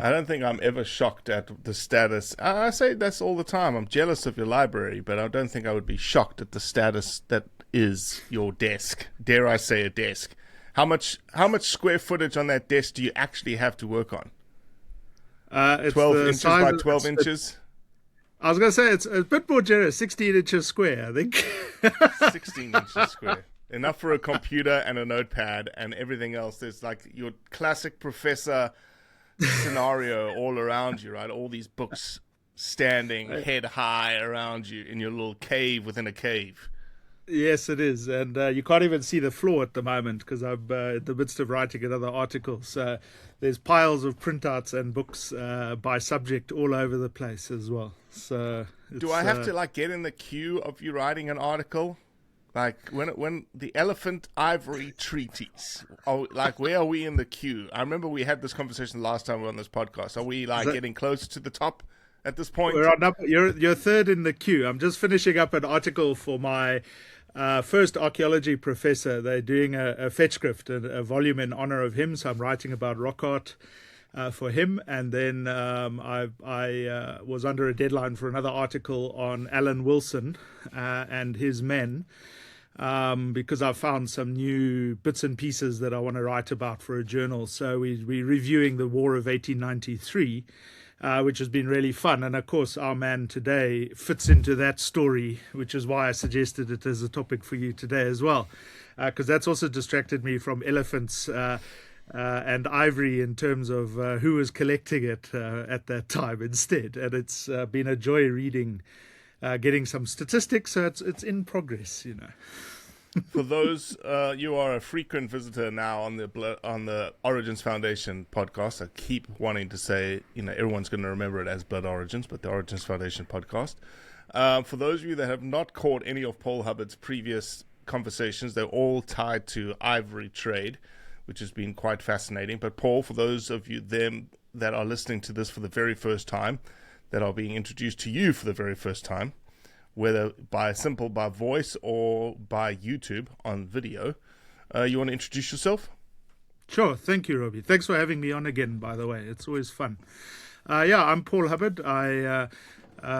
I don't think I'm ever shocked at the status. I say this all the time. I'm jealous of your library, but I don't think I would be shocked at the status that is your desk. Dare I say a desk? How much square footage on that desk do you actually have to work on? It's 12 the inches size by of, 12 inches? I was going to say it's a bit more generous, 16 inches square, I think. 16 inches square. Enough for a computer and a notepad and everything else. There's like your classic professor scenario all around you, right? All these books standing head high around you in your little cave within a cave. Yes, it is. And you can't even see the floor at the moment because I'm in the midst of writing another article. So there's piles of printouts and books by subject all over the place as well. So do I have to like get in the queue of you writing an article? Like when the Elephant Ivory Treatise, like where are we in the queue? I remember we had this conversation last time we were on this podcast. Are we like getting closer to the top at this point? We're on you're third in the queue. I'm just finishing up an article for my first archaeology professor. They're doing a fetchscript, a volume in honor of him. So I'm writing about rock art for him. And then I was under a deadline for another article on Alan Wilson and his men. Because I've found some new bits and pieces that I want to write about for a journal. So we're reviewing the War of 1893, which has been really fun. And of course, our man today fits into that story, which is why I suggested it as a topic for you today as well, because that's also distracted me from elephants and ivory in terms of who was collecting it at that time instead. And it's been a joy reading getting some statistics, so it's in progress, you know. For those, you are a frequent visitor now on the Origins Foundation podcast. I keep wanting to say, everyone's going to remember it as Blood Origins, but the Origins Foundation podcast. For those of you that have not caught any of Paul Hubbard's previous conversations, they're all tied to ivory trade, which has been quite fascinating. But Paul, for those of you that are listening to this for the very first time, that are being introduced to you for the very first time, whether by voice or by YouTube on video. You want to introduce yourself? Sure. Thank you, Robbie. Thanks for having me on again, by the way. It's always fun. I'm Paul Hubbard. I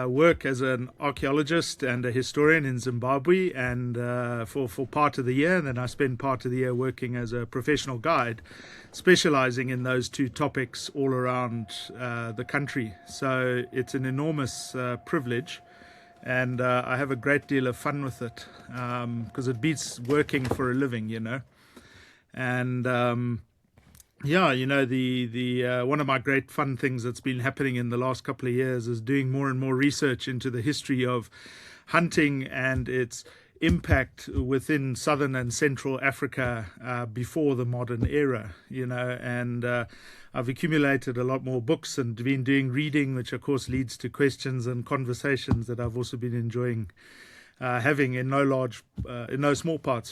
work as an archaeologist and a historian in Zimbabwe and for part of the year. And then I spend part of the year working as a professional guide, specializing in those two topics all around the country. So it's an enormous privilege. And I have a great deal of fun with it because it beats working for a living, And the one of my great fun things that's been happening in the last couple of years is doing more and more research into the history of hunting and its impact within southern and central Africa before the modern era, and I've accumulated a lot more books and been doing reading, which of course leads to questions and conversations that I've also been enjoying having in no small part,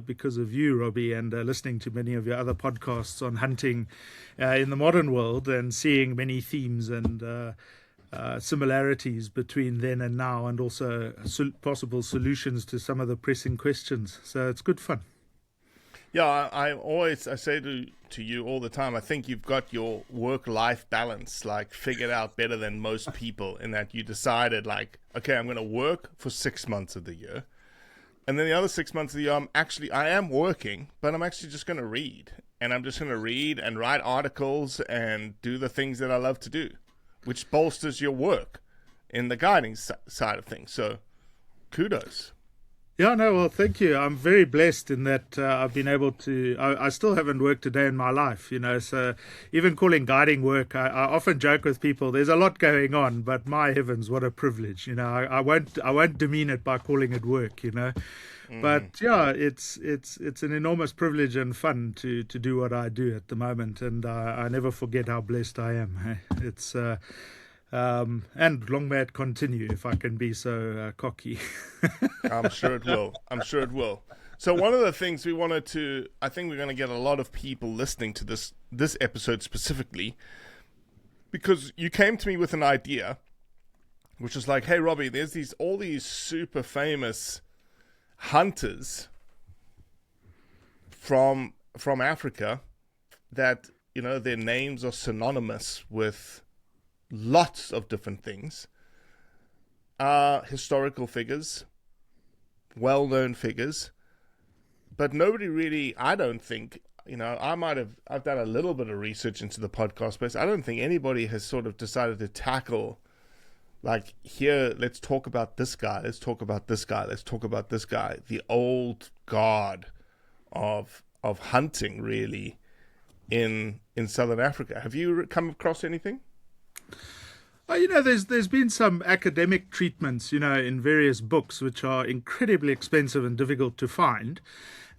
because of you, Robbie, and listening to many of your other podcasts on hunting in the modern world and seeing many themes and similarities between then and now, and also possible solutions to some of the pressing questions. So it's good fun. Yeah, I say to you all the time, I think you've got your work-life balance figured out better than most people, in that you decided okay, I'm going to work for 6 months of the year, and then the other 6 months of the year I am working, but I'm actually just going to read, and I'm just going to read and write articles and do the things that I love to do, which bolsters your work in the guiding side of things. So kudos. Yeah, no, well, thank you. I'm very blessed in that I've been able to, I still haven't worked a day in my life, so even calling guiding work, I often joke with people, there's a lot going on, but my heavens, what a privilege, I won't demean it by calling it work, But yeah, it's an enormous privilege and fun to do what I do at the moment, and I never forget how blessed I am. It's and long may it continue, if I can be so cocky. I'm sure it will. So one of the things I think we're going to get a lot of people listening to this episode specifically, because you came to me with an idea, which is like, hey, Robbie, there's all these super famous hunters from Africa that their names are synonymous with lots of different things. Historical figures, well-known figures, but nobody really, I don't think, I've done a little bit of research into the podcast space. I don't think anybody has sort of decided to tackle, like, here, let's talk about this guy, let's talk about this guy, let's talk about this guy, the old god of hunting, really, in Southern Africa. Have you come across anything? There's been some academic treatments, in various books, which are incredibly expensive and difficult to find.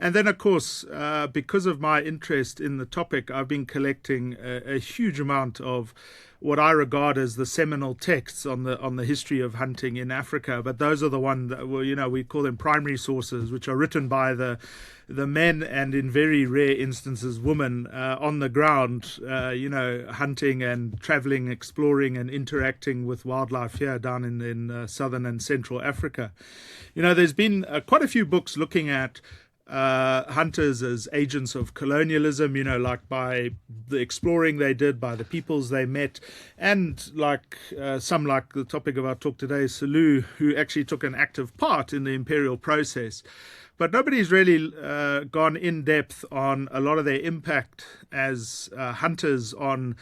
And then, of course, because of my interest in the topic, I've been collecting a huge amount of what I regard as the seminal texts on the history of hunting in Africa. But those are the ones that we call them primary sources, which are written by the men, and in very rare instances women, on the ground, hunting and traveling, exploring and interacting with wildlife here down in southern and central Africa. There's been quite a few books looking at hunters as agents of colonialism, like by the exploring they did, by the peoples they met, and some like the topic of our talk today, Selous, who actually took an active part in the imperial process. But nobody's really gone in depth on a lot of their impact as hunters on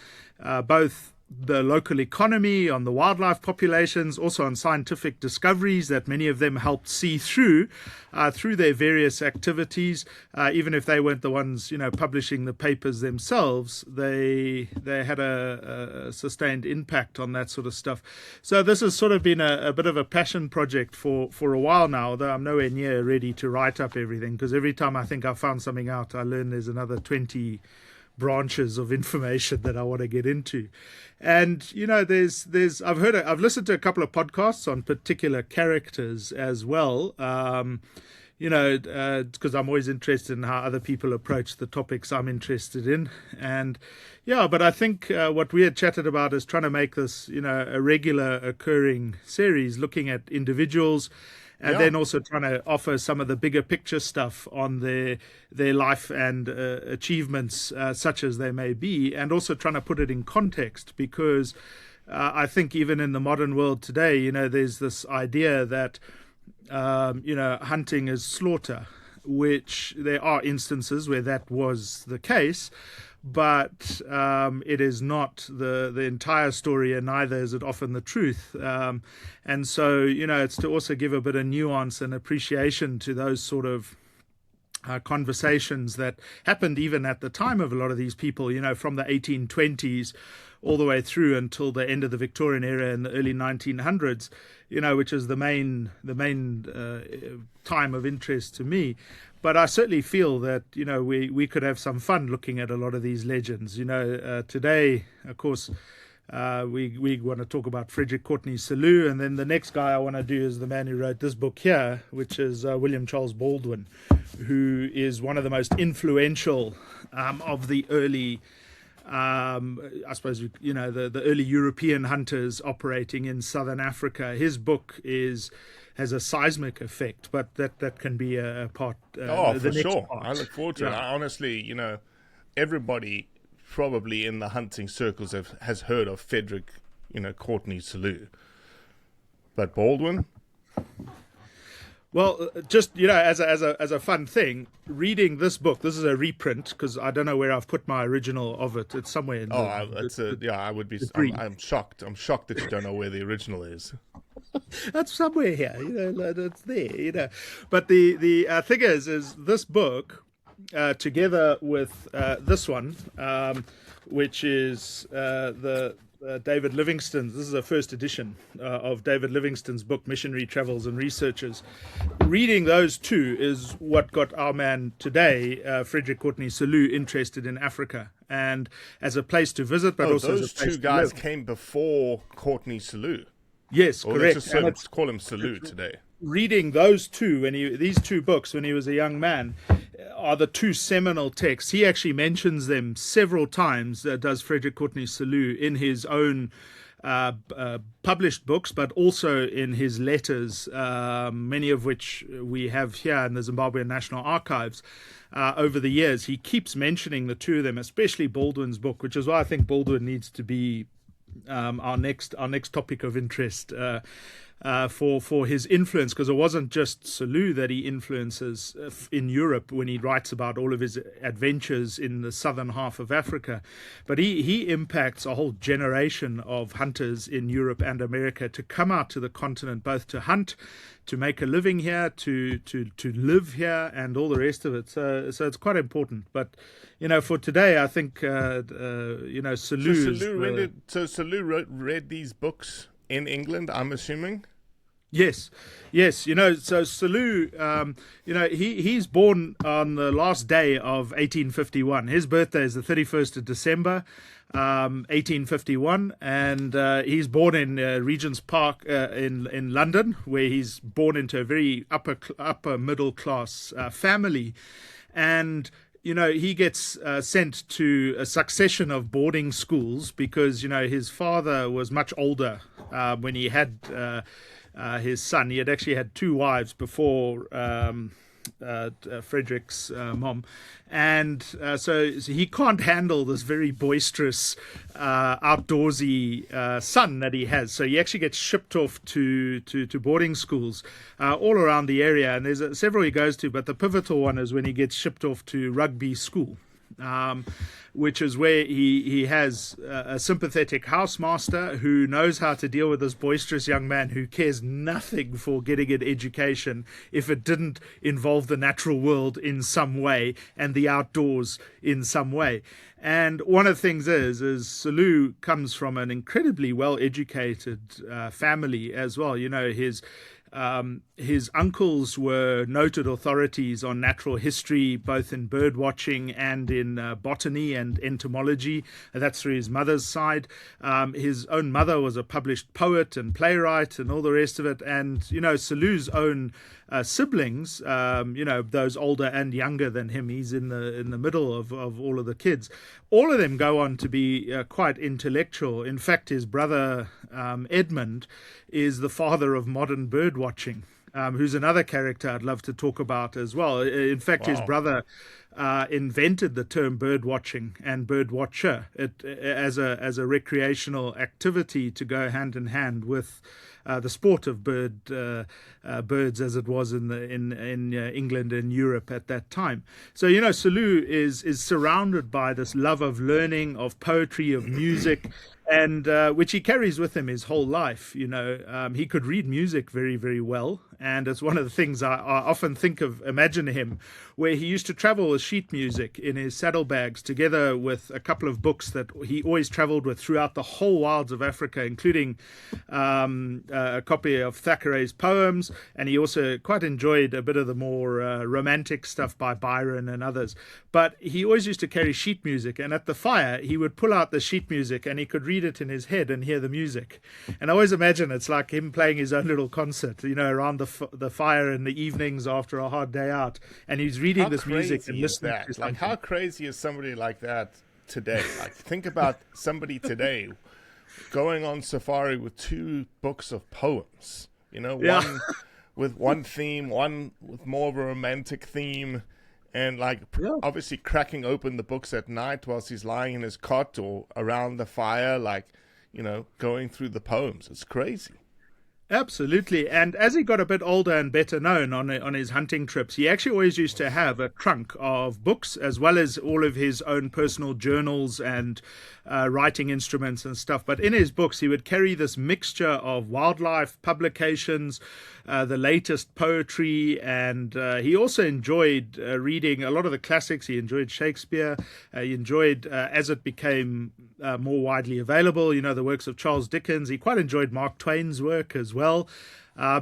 both the local economy, on the wildlife populations, also on scientific discoveries that many of them helped see through their various activities. Even if they weren't the ones, publishing the papers themselves, they had a sustained impact on that sort of stuff. So this has sort of been a bit of a passion project for a while now, although I'm nowhere near ready to write up everything, because every time I think I've found something out, I learn there's another 20 branches of information that I want to get into. And I've listened to a couple of podcasts on particular characters as well, because I'm always interested in how other people approach the topics I'm interested in. And but I think what we had chatted about is trying to make this a regular occurring series, looking at individuals, and then also trying to offer some of the bigger picture stuff on their life and achievements, such as they may be, and also trying to put it in context, because I think even in the modern world today, there's this idea that hunting is slaughter, which there are instances where that was the case, but it is not the entire story, and neither is it often the truth. And so, it's to also give a bit of nuance and appreciation to those sort of conversations that happened even at the time of a lot of these people, from the 1820s all the way through until the end of the Victorian era in the early 1900s, which is the main time of interest to me. But I certainly feel that, we could have some fun looking at a lot of these legends. Today, of course, we want to talk about Frederick Courtney Selous, and then the next guy I want to do is the man who wrote this book here, which is William Charles Baldwin, who is one of the most influential of the early I suppose, the early European hunters operating in southern Africa. His book has a seismic effect, but that can be a part. For sure. Part. I look forward to it. Honestly, everybody probably in the hunting circles has heard of Frederick, Courtney Selous. But Baldwin? Well, just as a fun thing, reading this book. This is a reprint because I don't know where I've put my original of it. It's somewhere in I would be. I'm shocked. I'm shocked that you don't know where the original is. That's somewhere here. It's there. But the thing is this book, together with this one, which is the David Livingstone's. This is a first edition of David Livingstone's book, Missionary Travels and Researches. Reading those two is what got our man today, Frederick Courtney Selous, interested in Africa and as a place to visit, but also those as a place two guys to live. came before Courtney Selous. Yes, correct. Let's call him Selous today. reading those two, these two books when he was a young man, are the two seminal texts. He actually mentions them several times, does Frederick Courtney Selous, in his own published books, but also in his letters, many of which we have here in the Zimbabwean National Archives. Over the years, he keeps mentioning the two of them, especially Baldwin's book, which is why I think Baldwin needs to be our next topic of interest for his influence, because it wasn't just Selous that he influences in Europe when he writes about all of his adventures in the southern half of Africa, but he impacts a whole generation of hunters in Europe and America to come out to the continent, both to hunt, to make a living here, to live here, and all the rest of it. So it's quite important. But for today, I think Selous. So Selous read these books in England, I'm assuming. Yes. So Selous, he's born on the last day of 1851. His birthday is the 31st of December, 1851, and he's born in Regent's Park in London, where he's born into a very upper middle class family, and he gets sent to a succession of boarding schools because his father was much older when he had his son. He had actually had two wives before Frederick's mom, and so he can't handle this very boisterous, outdoorsy son that he has. So he actually gets shipped off to boarding schools all around the area, and there's several he goes to, but the pivotal one is when he gets shipped off to rugby school. Which is where he has a sympathetic housemaster who knows how to deal with this boisterous young man who cares nothing for getting an education if it didn't involve the natural world in some way and the outdoors in some way. And one of the things is Selous comes from an incredibly well-educated family as well. His uncles were noted authorities on natural history, both in bird watching and in botany and entomology. That's through his mother's side. His own mother was a published poet and playwright and all the rest of it. And, Selous' own siblings, those older and younger than him, he's in the middle of all of the kids. All of them go on to be quite intellectual. In fact, his brother Edmund is the father of modern bird watching, who's another character I'd love to talk about as well. In fact, His brother invented the term bird watching and bird watcher as a recreational activity to go hand in hand with the sport of birds as it was in England and Europe at that time. So Selous is surrounded by this love of learning, of poetry, of music, and which he carries with him his whole life. He could read music very, very well, and it's one of the things I often imagine him, where he used to travel with sheet music in his saddlebags, together with a couple of books that he always traveled with throughout the whole wilds of Africa, including a copy of Thackeray's poems, and he also quite enjoyed a bit of the more romantic stuff by Byron and others. But he always used to carry sheet music, and at the fire he would pull out the sheet music and he could read it in his head and hear the music. And I always imagine it's like him playing his own little concert, around the fire in the evenings after a hard day out, and he's reading this music and listening to something. How crazy is somebody like that today? Like, think about somebody today going on safari with two books of poems, one with one theme, one with more of a romantic theme, and obviously cracking open the books at night whilst he's lying in his cot or around the fire, going through the poems. It's crazy. Absolutely. And as he got a bit older and better known on his hunting trips, he actually always used to have a trunk of books, as well as all of his own personal journals and writing instruments and stuff. But in his books, he would carry this mixture of wildlife publications, the latest poetry, and he also enjoyed reading a lot of the classics. He enjoyed Shakespeare. He enjoyed, as it became more widely available, the works of Charles Dickens. He quite enjoyed Mark Twain's work as well,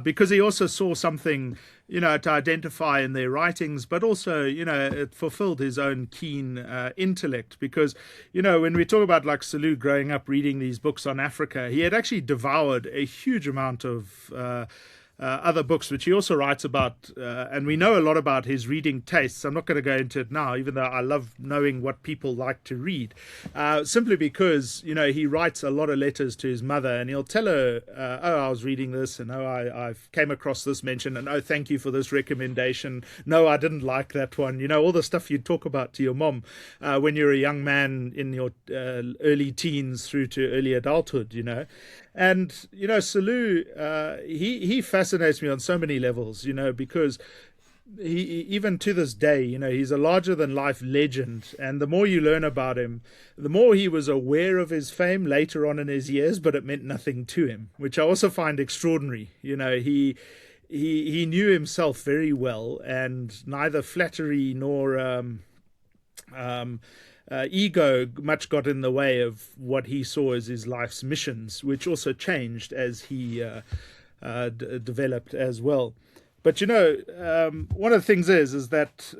because he also saw something, to identify in their writings, but also, it fulfilled his own keen intellect. Because, when we talk about Selous growing up reading these books on Africa, he had actually devoured a huge amount of other books, which he also writes about, and we know a lot about his reading tastes. I'm not going to go into it now, even though I love knowing what people like to read, simply because, he writes a lot of letters to his mother, and he'll tell her, oh, I was reading this, and oh, I came across this mention, and oh, thank you for this recommendation. No, I didn't like that one. All the stuff you'd talk about to your mom when you're a young man in your early teens through to early adulthood, And, Selous, he fascinates me on so many levels, because he even to this day, he's a larger-than-life legend. And the more you learn about him, the more he was aware of his fame later on in his years, but it meant nothing to him, which I also find extraordinary. He knew himself very well, and neither flattery nor ego much got in the way of what he saw as his life's missions, which also changed as he developed as well. But one of the things is that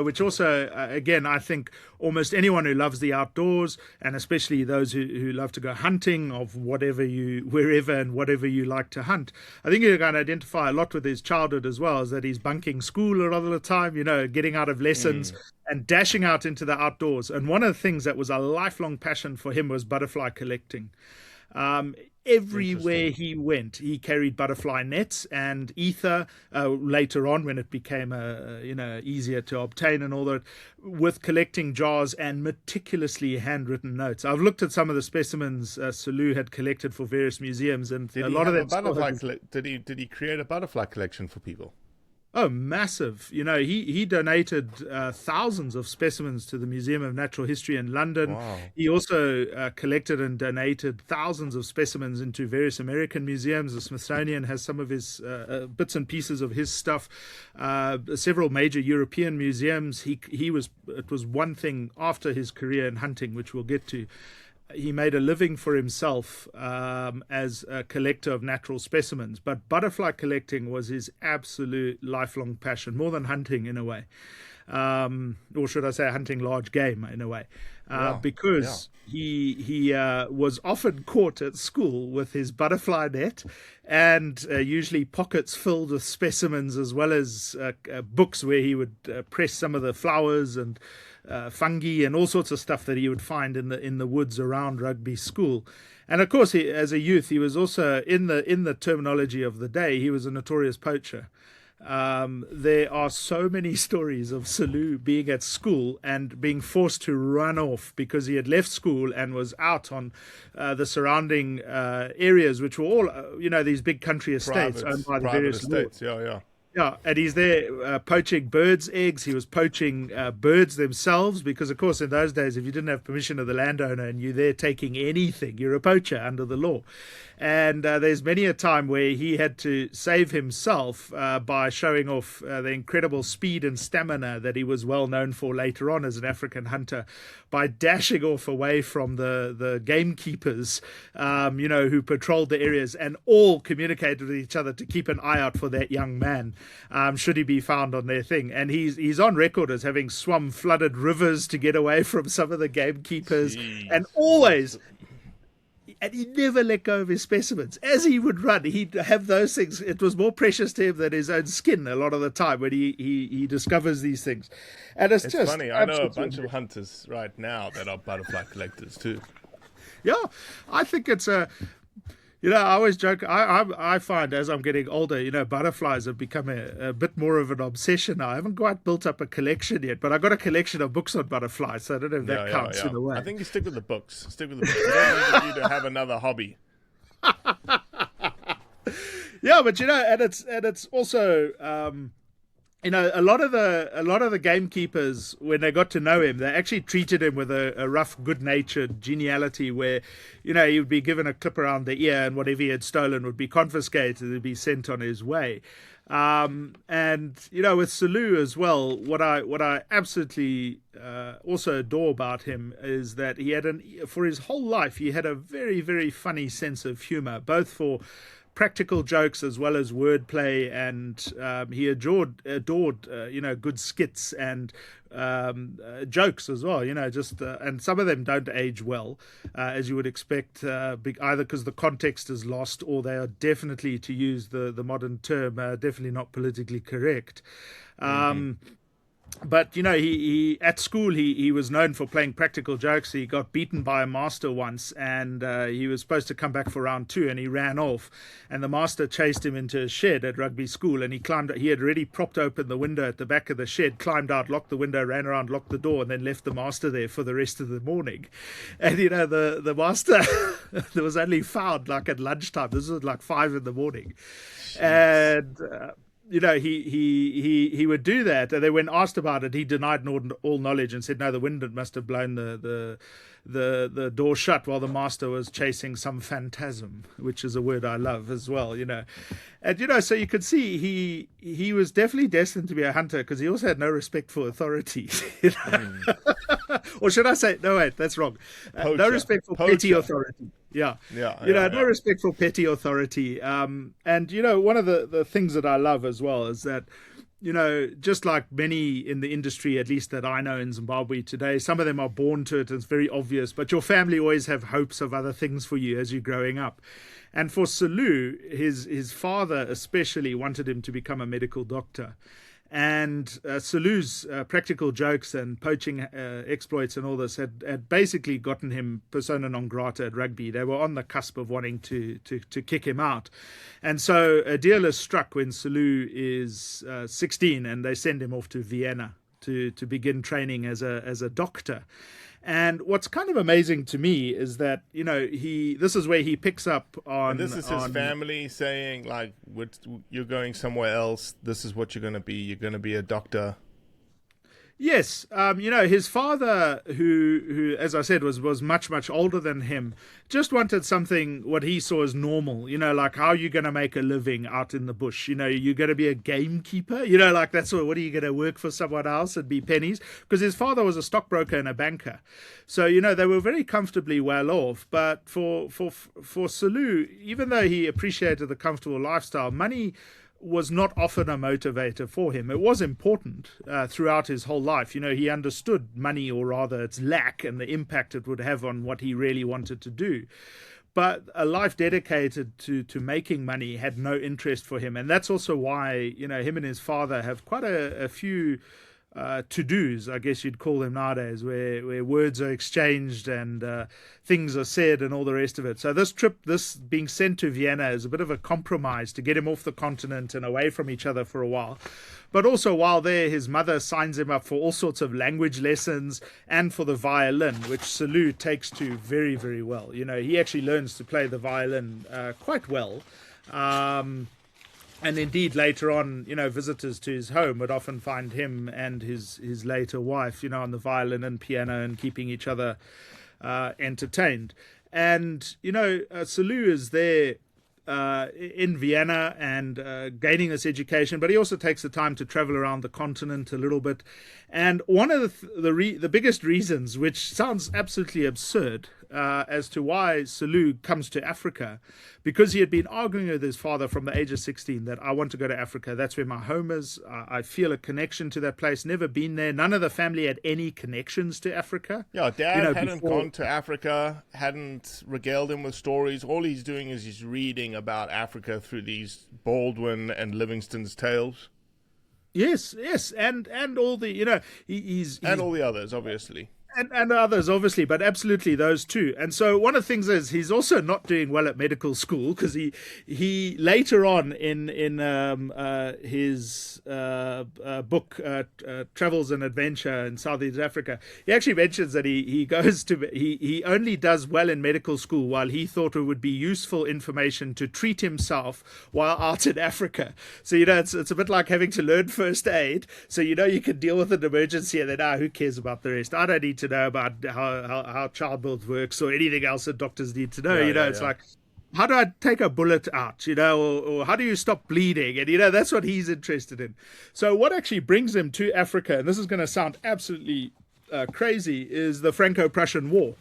which also again, I think almost anyone who loves the outdoors, and especially those who love to go hunting of wherever and whatever you like to hunt, I think you're going to identify a lot with his childhood as well, is that he's bunking school a lot of the time, getting out of lessons and dashing out into the outdoors. And one of the things that was a lifelong passion for him was butterfly collecting. Everywhere he went, he carried butterfly nets and ether. Later on, when it became easier to obtain and all that, with collecting jars and meticulously handwritten notes. I've looked at some of the specimens Selous had collected for various museums, and did he create a butterfly collection for people? Oh, massive. He donated thousands of specimens to the Museum of Natural History in London. Wow. He also collected and donated thousands of specimens into various American museums. The Smithsonian has some of his bits and pieces of his stuff. Several major European museums. It was one thing after his career in hunting, which we'll get to. He made a living for himself as a collector of natural specimens, but butterfly collecting was his absolute lifelong passion, more than hunting in a way, or should I say hunting large game in a way, because he was often caught at school with his butterfly net and usually pockets filled with specimens, as well as books where he would press some of the flowers and fungi and all sorts of stuff that he would find in the woods around Rugby School. And of course, as a youth, he was also, in the terminology of the day, he was a notorious poacher. There are so many stories of Selous being at school and being forced to run off because he had left school and was out on the surrounding areas, which were all, these big country estates owned by the various estates. Yeah, and he's there poaching birds' eggs. He was poaching birds themselves because, of course, in those days, if you didn't have permission of the landowner and you're there taking anything, you're a poacher under the law. And there's many a time where he had to save himself by showing off the incredible speed and stamina that he was well known for later on as an African hunter, by dashing off away from the gamekeepers, who patrolled the areas and all communicated with each other to keep an eye out for that young man, should he be found on their thing. And he's on record as having swum flooded rivers to get away from some of the gamekeepers. Jeez. And always... And he never let go of his specimens. As he would run, he'd have those things. It was more precious to him than his own skin a lot of the time when he discovers these things. And it's just funny. I know a bunch of hunters right now that are butterfly collectors too. Yeah, I think it's I always joke. I find as I'm getting older, butterflies have become a bit more of an obsession now. I haven't quite built up a collection yet, but I got a collection of books on butterflies, so I don't know if that counts in a way. I think you stick with the books. You don't need you to have another hobby. Yeah, but and it's also. A lot of the gamekeepers, when they got to know him, they actually treated him with a rough, good-natured geniality where, he would be given a clip around the ear and whatever he had stolen would be confiscated and be sent on his way. And with Selous as well, what I absolutely also adore about him is that he had for his whole life, he had a very, very funny sense of humor, both for practical jokes as well as wordplay, and he adored good skits and jokes as well, and some of them don't age well, as you would expect, either because the context is lost, or they are definitely, to use the modern term, definitely not politically correct. But he at school he was known for playing practical jokes. He got beaten by a master once, and he was supposed to come back for round 2, and he ran off, and the master chased him into a shed at rugby school, and he had already propped open the window at the back of the shed, climbed out, locked the window, ran around, locked the door, and then left the master there for the rest of the morning. And the master there was only found like at lunchtime. This was like 5 in the morning. Jeez. And he would do that, and then when asked about it, he denied all knowledge and said, no, the wind must have blown the door shut while the master was chasing some phantasm, which is a word I love as well, And, so you could see he was definitely destined to be a hunter, because he also had no respect for authority. Or should I say, no, wait, that's wrong. No respect for petty authority. No respect for petty authority. And, one of the things that I love as well is that, just like many in the industry, at least that I know in Zimbabwe today, some of them are born to it, and it's very obvious, but your family always have hopes of other things for you as you're growing up. And for Selous, his father especially wanted him to become a medical doctor. And Selous' practical jokes and poaching exploits and all this had basically gotten him persona non grata at rugby. They were on the cusp of wanting to kick him out. And so a deal is struck when Selous is 16, and they send him off to Vienna to begin training as a doctor. And what's kind of amazing to me is that, this is where he picks up on... And this is his family saying, like, you're going somewhere else. This is what you're going to be. You're going to be a doctor. Yes, his father, who as I said was much, much older than him, just wanted something what he saw as normal, like how you're going to make a living out in the bush. You're going to be a gamekeeper, like that's what are you going to work for someone else and be pennies? Because his father was a stockbroker and a banker. So, they were very comfortably well off. But for Selous, even though he appreciated the comfortable lifestyle, money was not often a motivator for him. It was important throughout his whole life. He understood money, or rather its lack, and the impact it would have on what he really wanted to do. But a life dedicated to making money had no interest for him. And that's also why, him and his father have quite a few to-dos, I guess you'd call them nowadays, where words are exchanged and things are said and all the rest of it. So this being sent to Vienna is a bit of a compromise to get him off the continent and away from each other for a while. But also while there, his mother signs him up for all sorts of language lessons and for the violin, which Selous takes to very, very well. He actually learns to play the violin quite well. And indeed, later on, visitors to his home would often find him and his later wife, on the violin and piano and keeping each other entertained. And, Selous is there in Vienna and gaining this education, but he also takes the time to travel around the continent a little bit. And one of the biggest reasons, which sounds absolutely absurd, as to why Selous comes to Africa, because he had been arguing with his father from the age of 16 that I want to go to Africa. That's where my home is. I feel a connection to that place. Never been there. None of the family had any connections to Africa. Yeah, Dad hadn't gone to Africa, hadn't regaled him with stories. All he's doing is he's reading about Africa through these Baldwin and Livingstone's tales. Yes, and all the he's and all the others, obviously. And others, obviously, but absolutely those two. And so one of the things is he's also not doing well at medical school, because he later on in his book Travels and Adventure in Southeast Africa, he actually mentions that he only does well in medical school while he thought it would be useful information to treat himself while out in Africa. So it's a bit like having to learn first aid. So you can deal with an emergency, and then who cares about the rest? I don't need to know about how childbirth works or anything else that doctors need to know. It's like, how do I take a bullet out, or how do you stop bleeding? And, that's what he's interested in. So what actually brings him to Africa, and this is going to sound absolutely crazy, is the Franco-Prussian War.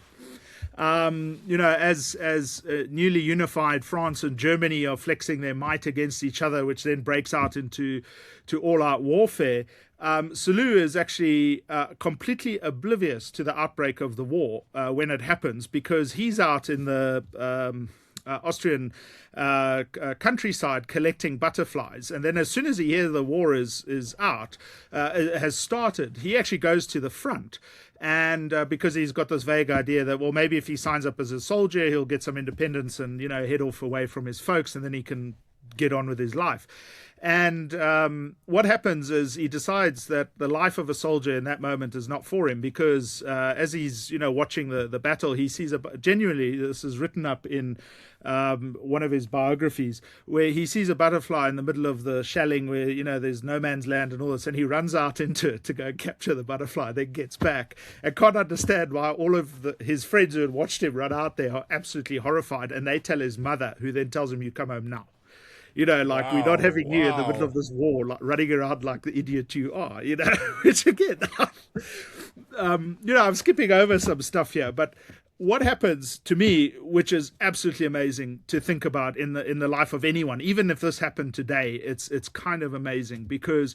as newly unified France and Germany are flexing their might against each other, which then breaks out into all-out warfare. Selous is actually completely oblivious to the outbreak of the war when it happens, because he's out in the Austrian countryside collecting butterflies, and then as soon as he hears the war is out, has started, he actually goes to the front. And because he's got this vague idea that, well, maybe if he signs up as a soldier, he'll get some independence and, head off away from his folks, and then he can get on with his life. And what happens is he decides that the life of a soldier in that moment is not for him, because as he's watching the battle, he sees genuinely, this is written up in one of his biographies, where he sees a butterfly in the middle of the shelling where there's no man's land and all this, and he runs out into it to go and capture the butterfly, then gets back and can't understand why all of his friends who had watched him run out there are absolutely horrified, and they tell his mother, who then tells him, "You come home now." We're not having you in the middle of this war, like running around like the idiot you are, which again, I'm skipping over some stuff here, but what happens to me, which is absolutely amazing to think about in the life of anyone, even if this happened today, it's kind of amazing, because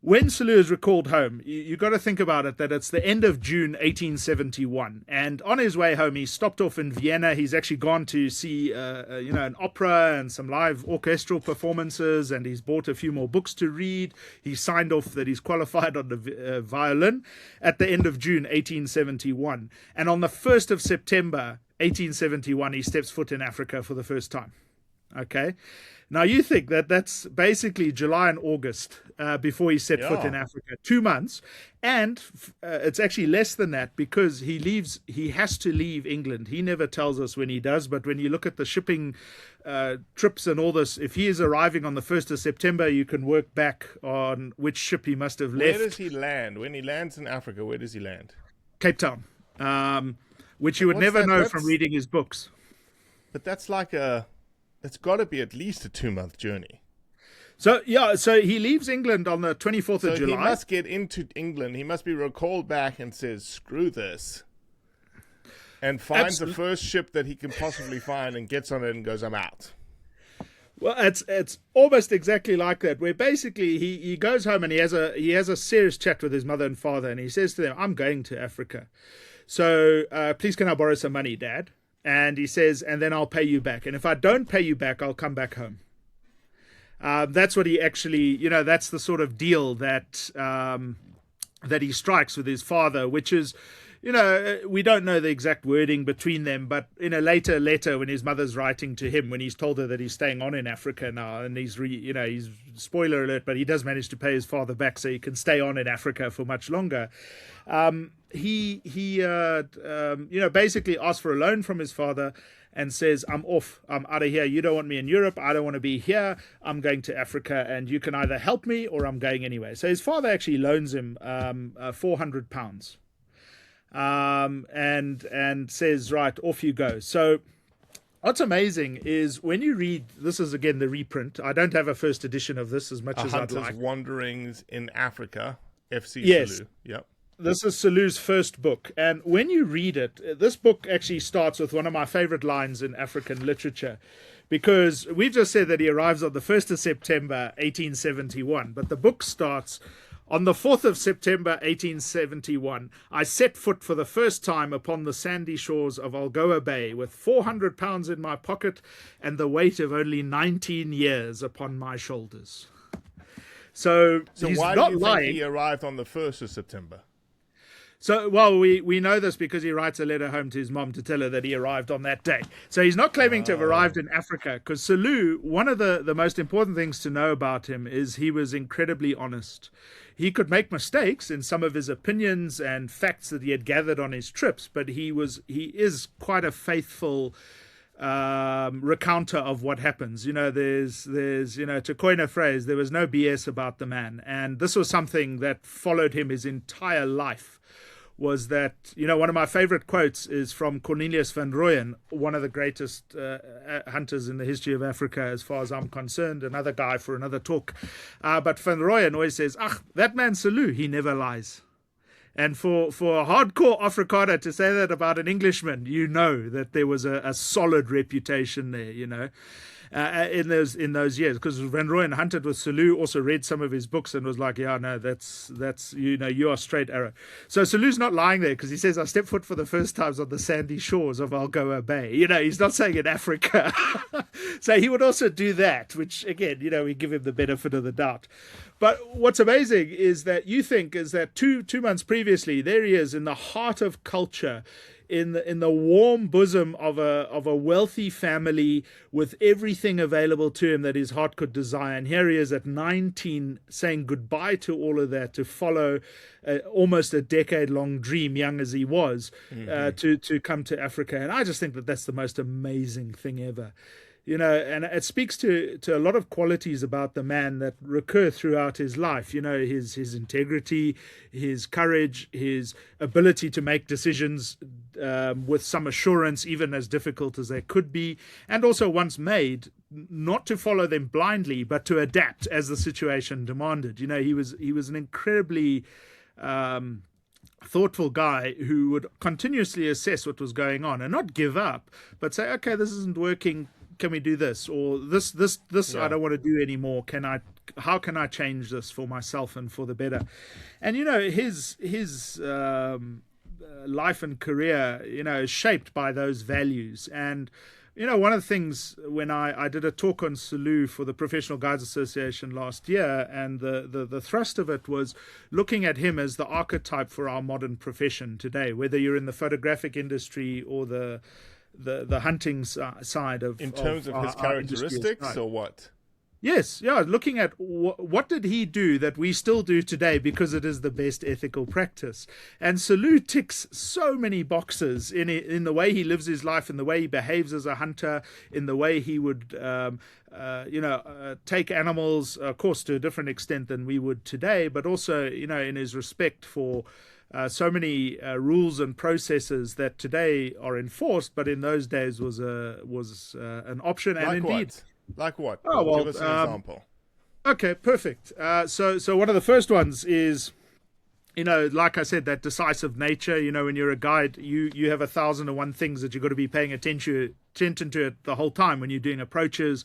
when Selous is recalled home, you got to think about it, that it's the end of June 1871. And on his way home, he stopped off in Vienna. He's actually gone to see, an opera and some live orchestral performances, and he's bought a few more books to read. He signed off that he's qualified on the violin at the end of June 1871. And on the 1st of September 1871, he steps foot in Africa for the first time. Okay. Now, you think that's basically July and August before he set foot in Africa, 2 months. And it's actually less than that, because he has to leave England. He never tells us when he does, but when you look at the shipping trips and all this, if he is arriving on the 1st of September, you can work back on which ship he must have left. Where does he land? When he lands in Africa, where does he land? Cape Town, which you would never know from reading his books. But that's like it's got to be at least a 2-month journey. So he leaves England on the 24th of July. He must get into England. He must be recalled back and says, "Screw this," and finds the first ship that he can possibly find and gets on it and goes, "I'm out." Well, it's almost exactly like that, where basically he goes home and he has a serious chat with his mother and father, and he says to them, "I'm going to Africa, so please can I borrow some money, Dad?" And he says, "And then I'll pay you back. And if I don't pay you back, I'll come back home." That's what he actually, that's the sort of deal that he strikes with his father, which is, we don't know the exact wording between them, but in a later letter when his mother's writing to him, when he's told her that he's staying on in Africa now, and he's spoiler alert, but he does manage to pay his father back so he can stay on in Africa for much longer. He basically asks for a loan from his father and says, "I'm off. I'm out of here. You don't want me in Europe. I don't want to be here. I'm going to Africa, and you can either help me or I'm going anyway." So his father actually loans him £400, and says, "Right, off you go." So what's amazing is when you read, this is again the reprint. I don't have a first edition of this as much as I'd like. Hunter's Wanderings in Africa, F.C. Yes. Selous. Yep. This is Selous' first book. And when you read it, this book actually starts with one of my favorite lines in African literature, because we've just said that he arrives on the 1st of September, 1871. But the book starts, "On the 4th of September, 1871, I set foot for the first time upon the sandy shores of Algoa Bay with £400 in my pocket and the weight of only 19 years upon my shoulders." So he's why not do you lying. think he arrived on the 1st of September? So, well, we know this because he writes a letter home to his mom to tell her that he arrived on that day. So he's not claiming to have arrived in Africa, because Selous, one of the most important things to know about him is he was incredibly honest. He could make mistakes in some of his opinions and facts that he had gathered on his trips, but he is quite a faithful recounter of what happens. There's to coin a phrase, there was no BS about the man. And this was something that followed him his entire life. Was that, one of my favorite quotes is from Cornelius van Rooyen, one of the greatest hunters in the history of Africa, as far as I'm concerned, another guy for another talk. But van Rooyen always says, that man Selous, he never lies. And for a hardcore Afrikaner to say that about an Englishman, you know that there was a solid reputation there, in those years. Because Van Rooyen hunted with Selous, also read some of his books and was like, yeah, no, that's you are straight arrow. So Selous not lying there, because he says, I stepped foot for the first times on the sandy shores of Algoa Bay. He's not saying in Africa. So he would also do that, which again, we give him the benefit of the doubt. But what's amazing is that two months previously, there he is in the heart of culture, in the warm bosom of a wealthy family, with everything available to him that his heart could desire. And here he is at 19, saying goodbye to all of that, to follow almost a decade-long dream, young as he was, to come to Africa. And I just think that that's the most amazing thing ever. And it speaks to a lot of qualities about the man that recur throughout his life. His integrity, his courage, his ability to make decisions with some assurance, even as difficult as they could be, and also once made, not to follow them blindly, but to adapt as the situation demanded. He was an incredibly thoughtful guy who would continuously assess what was going on and not give up, but say, okay, this isn't working. Can we do this? Or this I don't want to do anymore. How can I change this for myself and for the better? And his life and career is shaped by those values. And one of the things, when I did a talk on Selous for the Professional Guides Association last year, and the thrust of it was looking at him as the archetype for our modern profession today, whether you're in the photographic industry or the hunting side of, in terms of his characteristics, or what? Yes, yeah. Looking at what did he do that we still do today, because it is the best ethical practice. And Selous ticks so many boxes in the way he lives his life, in the way he behaves as a hunter, in the way he would take animals, of course, to a different extent than we would today, but also in his respect for so many rules and processes that today are enforced, but in those days was an option. Like and indeed, what? Like what? Oh, well, give us an example. Okay, perfect. So one of the first ones is, like I said, that decisive nature. When you're a guide, you have 1,001 things that you've got to be paying attention to it the whole time when you're doing approaches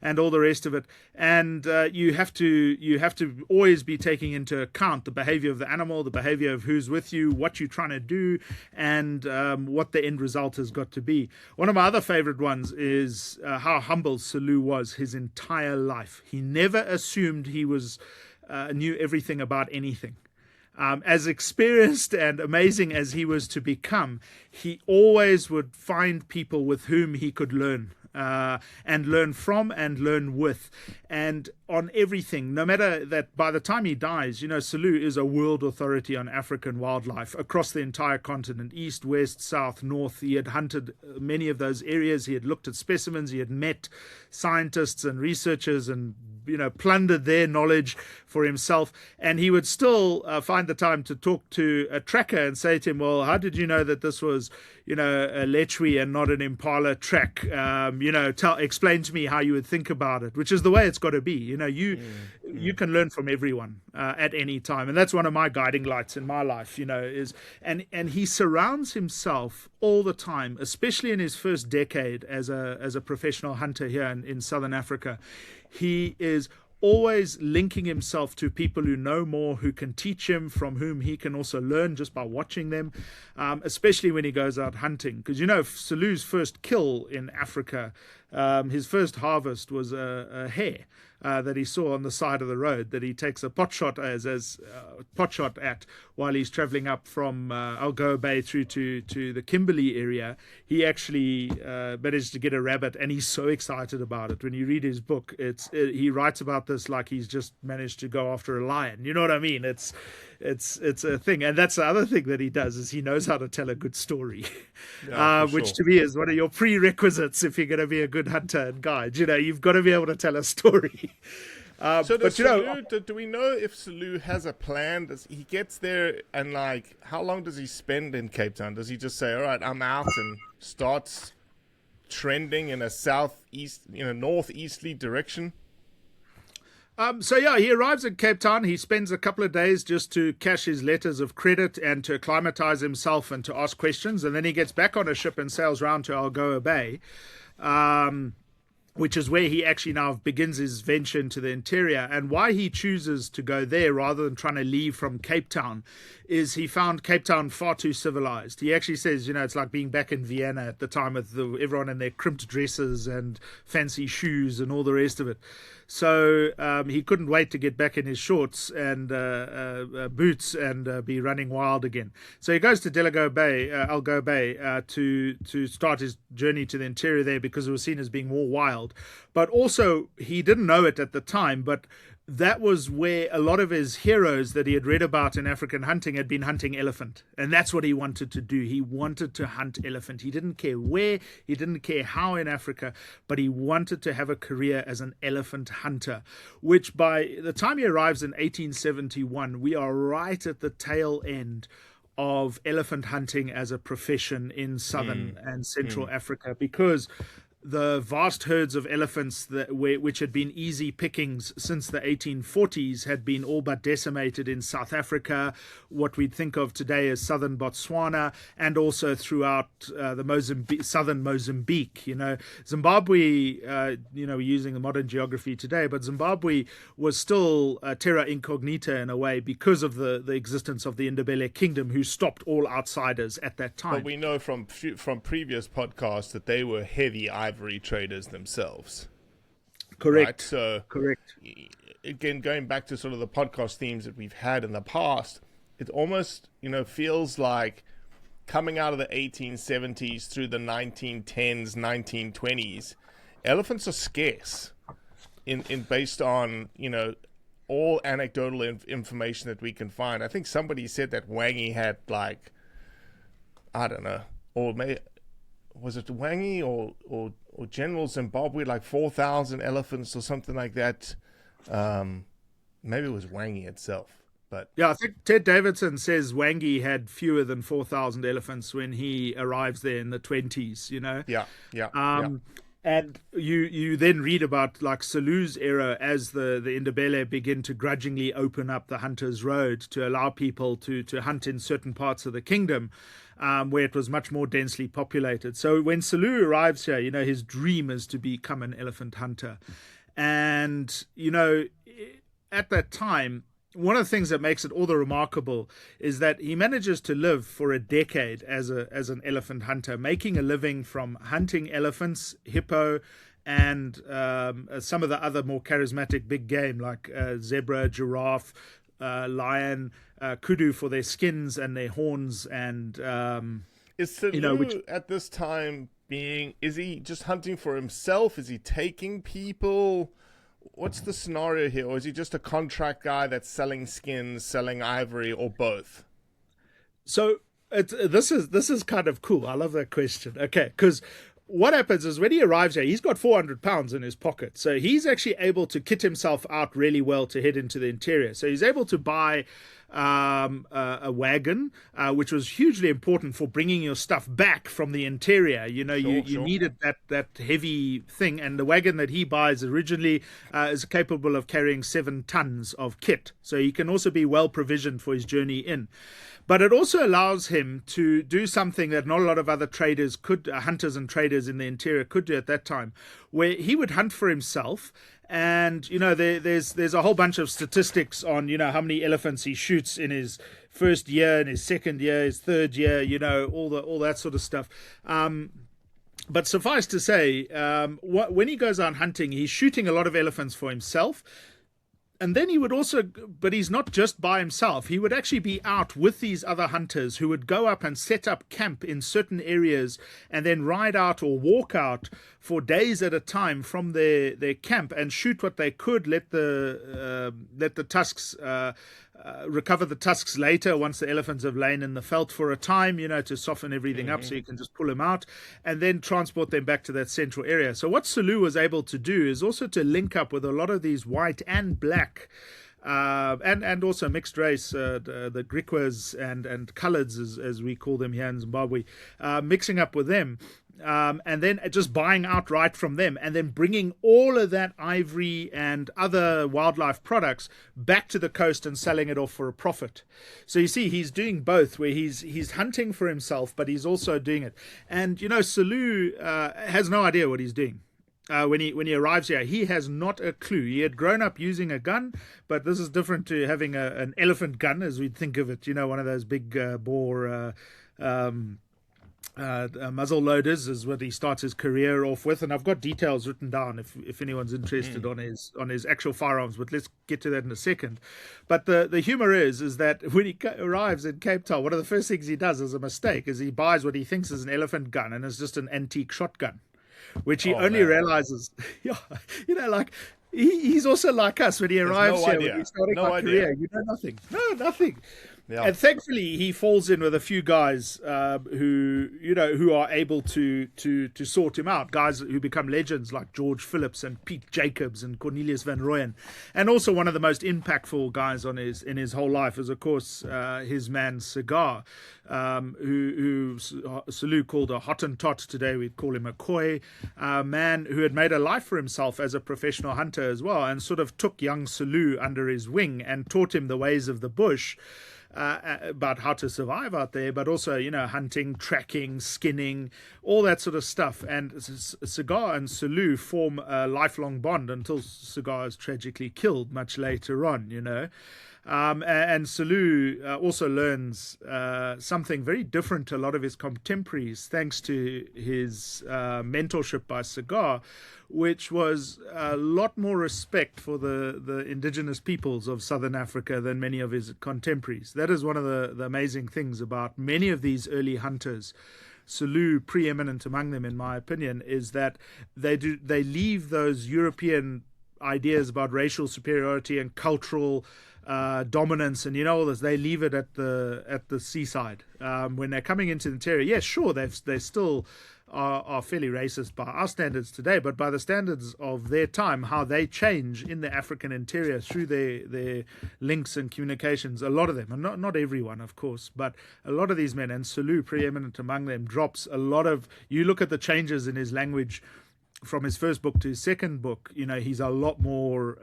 and all the rest of it. And you have to always be taking into account the behavior of the animal, the behavior of who's with you, what you're trying to do, and what the end result has got to be. One of my other favorite ones is how humble Selous was his entire life. He never assumed he knew everything about anything. As experienced and amazing as he was to become, he always would find people with whom he could learn. And learn from and learn with, and on everything, no matter that by the time he dies, Selous is a world authority on African wildlife across the entire continent, east, west, south, north. He had hunted many of those areas. He had looked at specimens. He had met scientists and researchers and plundered their knowledge for himself. And he would still find the time to talk to a tracker and say to him, well, how did you know that this was, a Lechwe and not an Impala track? Explain to me how you would think about it, which is the way it's got to be. You can learn from everyone at any time. And that's one of my guiding lights in my life, and he surrounds himself all the time, especially in his first decade as a professional hunter here in Southern Africa. He is always linking himself to people who know more, who can teach him, from whom he can also learn just by watching them, especially when he goes out hunting. Because, Selous' first kill in Africa, his first harvest was a hare that he saw on the side of the road, that he takes a pot shot at while he's traveling up from Algoa Bay through to the Kimberley area. He actually managed to get a rabbit, and he's so excited about it. When you read his book, he writes about this like he's just managed to go after a lion. You know what I mean? It's a thing. And that's the other thing that he does, is he knows how to tell a good story, which to me is one of your prerequisites if you're going to be a good hunter and guide. You've got to be able to tell a story. Do we know if Selous has a plan? Does he gets there, and how long does he spend in Cape Town? Does he just say, all right, I'm out, and starts trending in a northeasterly direction? So yeah, he arrives in Cape Town. He spends a couple of days just to cash his letters of credit and to acclimatize himself and to ask questions. And then he gets back on a ship and sails round to Algoa Bay, which is where he actually now begins his venture into the interior. And why he chooses to go there rather than trying to leave from Cape Town is he found Cape Town far too civilized. He actually says, it's like being back in Vienna at the time with everyone in their crimped dresses and fancy shoes and all the rest of it. So he couldn't wait to get back in his shorts and boots and be running wild again. So he goes to Algoa Bay to start his journey to the interior there because it was seen as being more wild. But also, he didn't know it at the time, but that was where a lot of his heroes that he had read about in African hunting had been hunting elephant. And that's what he wanted to do. He wanted to hunt elephant. He didn't care where, he didn't care how in Africa, but he wanted to have a career as an elephant hunter, which by the time he arrives in 1871, we are right at the tail end of elephant hunting as a profession in southern and central Africa, because the vast herds of elephants which had been easy pickings since the 1840s had been all but decimated in South Africa, what we'd think of today as southern Botswana, and also throughout the southern Mozambique. Zimbabwe, we're using the modern geography today, but Zimbabwe was still terra incognita in a way because of the existence of the Ndebele kingdom, who stopped all outsiders at that time. But we know from previous podcasts that they were heavy ivory traders themselves. Correct. Right? So, correct. Again, going back to sort of the podcast themes that we've had in the past, it almost, feels like coming out of the 1870s through the 1910s, 1920s, elephants are scarce in based on, all anecdotal information that we can find. I think somebody said that Wangi had I don't know, or maybe was it Wangi or General Zimbabwe, 4,000 elephants or something like that. Maybe it was Wangi itself. But yeah, I think Ted Davidson says Wangi had fewer than 4,000 elephants when he arrives there in the 20s, Yeah. And you then read about Selous' era as the Ndebele begin to grudgingly open up the Hunter's Road to allow people to hunt in certain parts of the kingdom, where it was much more densely populated. So when Selous arrives here, his dream is to become an elephant hunter. And, at that time, one of the things that makes it all the remarkable is that he manages to live for a decade as an elephant hunter, making a living from hunting elephants, hippo, and some of the other more charismatic big game like zebra, giraffe, lion, kudu for their skins and their horns. And is Selous at this time is he just hunting for himself? Is he taking people? What's the scenario here? Or is he just a contract guy that's selling skins, selling ivory, or both? So this is kind of cool. I love that question. Okay, because what happens is when he arrives here, he's got 400 pounds in his pocket. So he's actually able to kit himself out really well to head into the interior. So he's able to buy a wagon, which was hugely important for bringing your stuff back from the interior. You needed that heavy thing, and the wagon that he buys originally is capable of carrying 7 tons of kit. So he can also be well provisioned for his journey in. But it also allows him to do something that not a lot of other traders hunters and traders in the interior could do at that time, where he would hunt for himself. And, there's a whole bunch of statistics on, how many elephants he shoots in his first year, in his second year, his third year, all that sort of stuff. But suffice to say, when he goes out hunting, he's shooting a lot of elephants for himself. And then he would also, but he's not just by himself. He would actually be out with these other hunters who would go up and set up camp in certain areas and then ride out or walk out for days at a time from their camp and shoot what they could, let the tusks, recover the tusks later once the elephants have lain in the veld for a time, to soften everything up so you can just pull them out and then transport them back to that central area. So what Selous was able to do is also to link up with a lot of these white and black and also mixed race, the Griquas and Coloreds, as we call them here in Zimbabwe, mixing up with them and then just buying outright from them, and then bringing all of that ivory and other wildlife products back to the coast and selling it off for a profit. So you see, he's doing both, where he's hunting for himself, but he's also doing it. And Selous has no idea what he's doing. When he arrives here, he has not a clue. He had grown up using a gun, but this is different to having an elephant gun, as we'd think of it. One of those big bore muzzle loaders is what he starts his career off with. And I've got details written down if anyone's interested on his actual firearms. But let's get to that in a second. But the humor is that when he arrives in Cape Town, one of the first things he does as a mistake is he buys what he thinks is an elephant gun, and it's just an antique shotgun, which he only realizes, he's also like us when he arrives here, when he's starting our career. You know nothing. No, nothing. Yeah. And thankfully, he falls in with a few guys who are able to sort him out. Guys who become legends like George Phillips and Pete Jacobs and Cornelius Van Rooyen. And also one of the most impactful guys in his whole life is, of course, his man Cigar, who Selous called a Hottentot. Today we'd call him a Khoi, man who had made a life for himself as a professional hunter as well, and sort of took young Selous under his wing and taught him the ways of the bush. About how to survive out there, but also, hunting, tracking, skinning, all that sort of stuff. And Cigar and Selous form a lifelong bond until Cigar is tragically killed much later on, And Selous also learns something very different to a lot of his contemporaries, thanks to his mentorship by Cigar, which was a lot more respect for the indigenous peoples of Southern Africa than many of his contemporaries. That is one of the amazing things about many of these early hunters. Selous, preeminent among them, in my opinion, is that they leave those European ideas about racial superiority and cultural dominance and all this. They leave it at the seaside when they're coming into the interior. Yes, sure, they still are fairly racist by our standards today, but by the standards of their time, how they change in the African interior through their links and communications. A lot of them, and not everyone, of course, but a lot of these men, and Selous, preeminent among them, drops a lot of. You look at the changes in his language from his first book to his second book, he's a lot more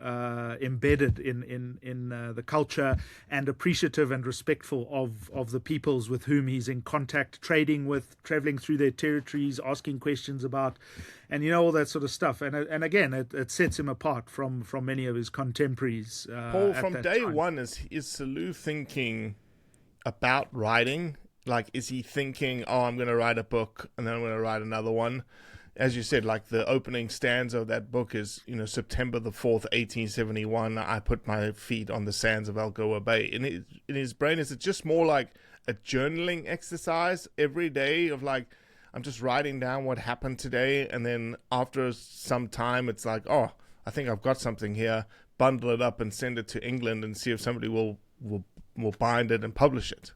embedded in the culture and appreciative and respectful of the peoples with whom he's in contact, trading with, traveling through their territories, asking questions about, and all that sort of stuff. And again, it sets him apart from many of his contemporaries. Paul, from day one, is Selous thinking about writing? Like, is he thinking, I'm going to write a book and then I'm going to write another one? As you said, like the opening stanza of that book is, September the 4th, 1871, I put my feet on the sands of Algoa Bay. In his brain, is it just more like a journaling exercise every day of like, I'm just writing down what happened today, and then after some time, it's like, I think I've got something here, bundle it up and send it to England and see if somebody will bind it and publish it?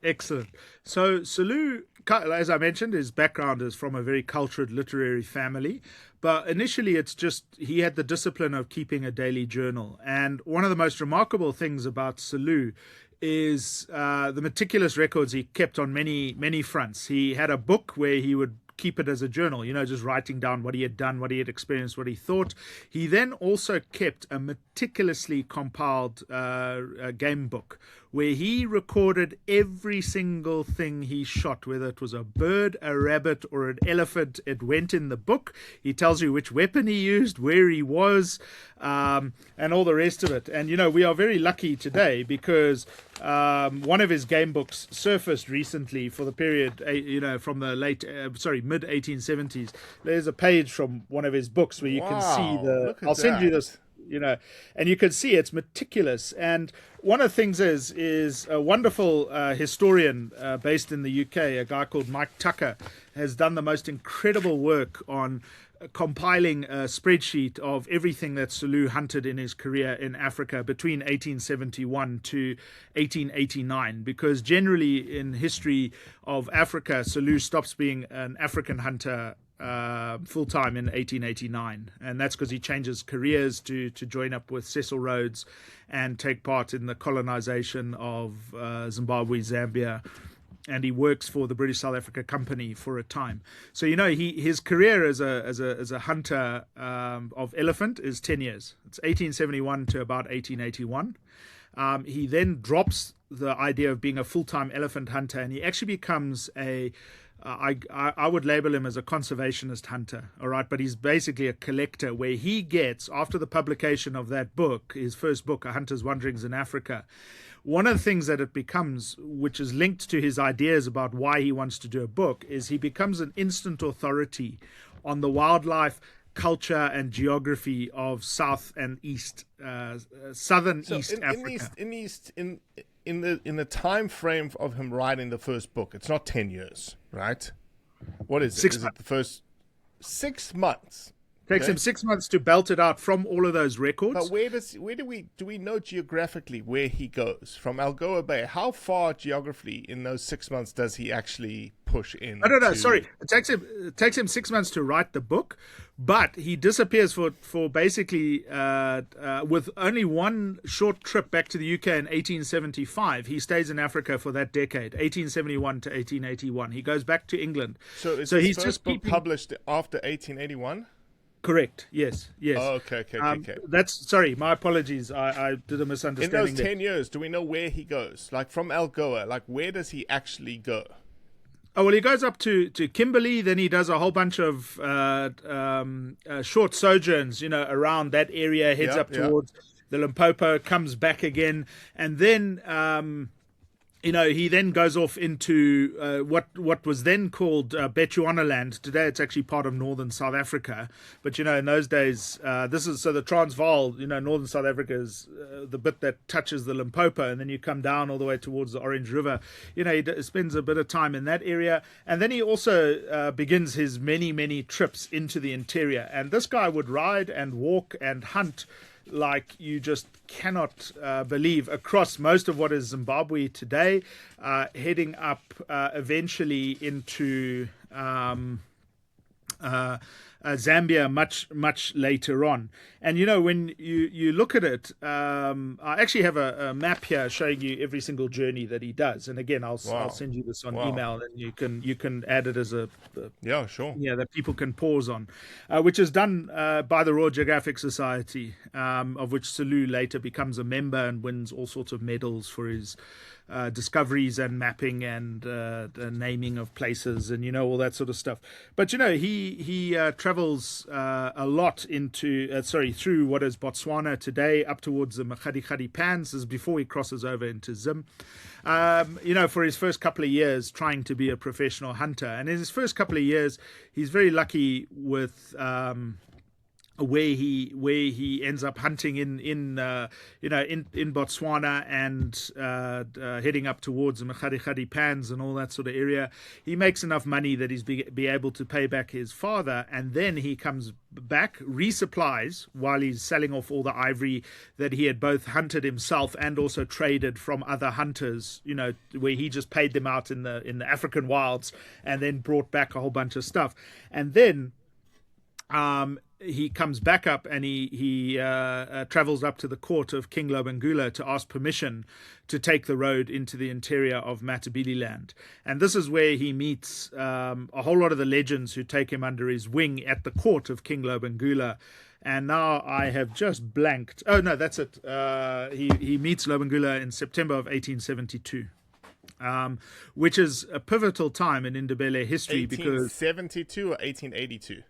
Excellent. So Selous, as I mentioned, his background is from a very cultured literary family. But initially, it's just he had the discipline of keeping a daily journal. And one of the most remarkable things about Selous is the meticulous records he kept on many, many fronts. He had a book where he would keep it as a journal, just writing down what he had done, what he had experienced, what he thought. He then also kept a meticulously compiled game book where he recorded every single thing he shot, whether it was a bird, a rabbit, or an elephant. It went in the book. He tells you which weapon he used, where he was, and all the rest of it. And, we are very lucky today because one of his game books surfaced recently for the period, from the mid 1870s. There's a page from one of his books where you can see I'll send you this. And you can see it's meticulous. And one of the things is a wonderful historian based in the UK, a guy called Mike Tucker, has done the most incredible work on compiling a spreadsheet of everything that Selous hunted in his career in Africa between 1871 to 1889, because generally in history of Africa, Selous stops being an African hunter full-time in 1889, and that's because he changes careers to join up with Cecil Rhodes and take part in the colonization of Zimbabwe, Zambia, and he works for the British South Africa Company for a time. So his career as a hunter of elephant is 10 years. It's 1871 to about 1881. He then drops the idea of being a full-time elephant hunter, and he actually becomes I would label him as a conservationist hunter, all right? But he's basically a collector, where he gets, after the publication of that book, his first book, A Hunter's Wanderings in Africa, one of the things that it becomes, which is linked to his ideas about why he wants to do a book, is he becomes an instant authority on the wildlife, culture and geography of South and East, Southern East Africa. In the time frame of him writing the first book, it's not 10 years, right? What is it? 6 Is months. it the first 6 months? Takes him 6 months to belt it out from all of those records. But do we know geographically where he goes from Algoa Bay? How far geographically in those 6 months does he actually push in? I don't know. Sorry, it takes him 6 months to write the book, but he disappears for basically with only one short trip back to the UK in 1875. He stays in Africa for that decade, 1871 to 1881. He goes back to England. So his he's first just book published after 1881. Correct. Yes. Oh, okay. Sorry. My apologies. I did a In misunderstanding. those 10 years, do we know where he goes? Like from Algoa, like where does he actually go? Oh, well, he goes up to Kimberley. Then he does a whole bunch of short sojourns, around that area. Heads up towards the Limpopo, comes back again, and then. He then goes off into what was then called Bechuanaland. Today it's actually part of northern South Africa. But, in those days, the Transvaal, northern South Africa is the bit that touches the Limpopo. And then you come down all the way towards the Orange River. He spends a bit of time in that area. And then he also begins his many, many trips into the interior. And this guy would ride and walk and hunt like you just cannot believe, across most of what is Zimbabwe today, heading up eventually into Zambia much later on. And when you look at it, I actually have a map here showing you every single journey that he does. And again, I'll send you this on email, and you can add it as that people can pause on, which is done by the Royal Geographic Society, of which Selous later becomes a member and wins all sorts of medals for his discoveries and mapping and naming of places and all that sort of stuff. But he travels a lot through what is Botswana today, up towards the Makgadikgadi Pans. This is before he crosses over into Zim. For his first couple of years trying to be a professional hunter, and in his first couple of years he's very lucky with where he ends up hunting in Botswana and heading up towards the Makgadikgadi Pans and all that sort of area. He makes enough money that he's be able to pay back his father, and then he comes back, resupplies while he's selling off all the ivory that he had both hunted himself and also traded from other hunters, where he just paid them out in the African wilds and then brought back a whole bunch of stuff. And then he comes back up and he travels up to the court of King Lobengula to ask permission to take the road into the interior of Matabeleland. And this is where he meets a whole lot of the legends who take him under his wing at the court of King Lobengula. And now I have just blanked. Oh, no, that's it. He meets Lobengula in September of 1872. Which is a pivotal time in Ndebele history. 1872 or 1882?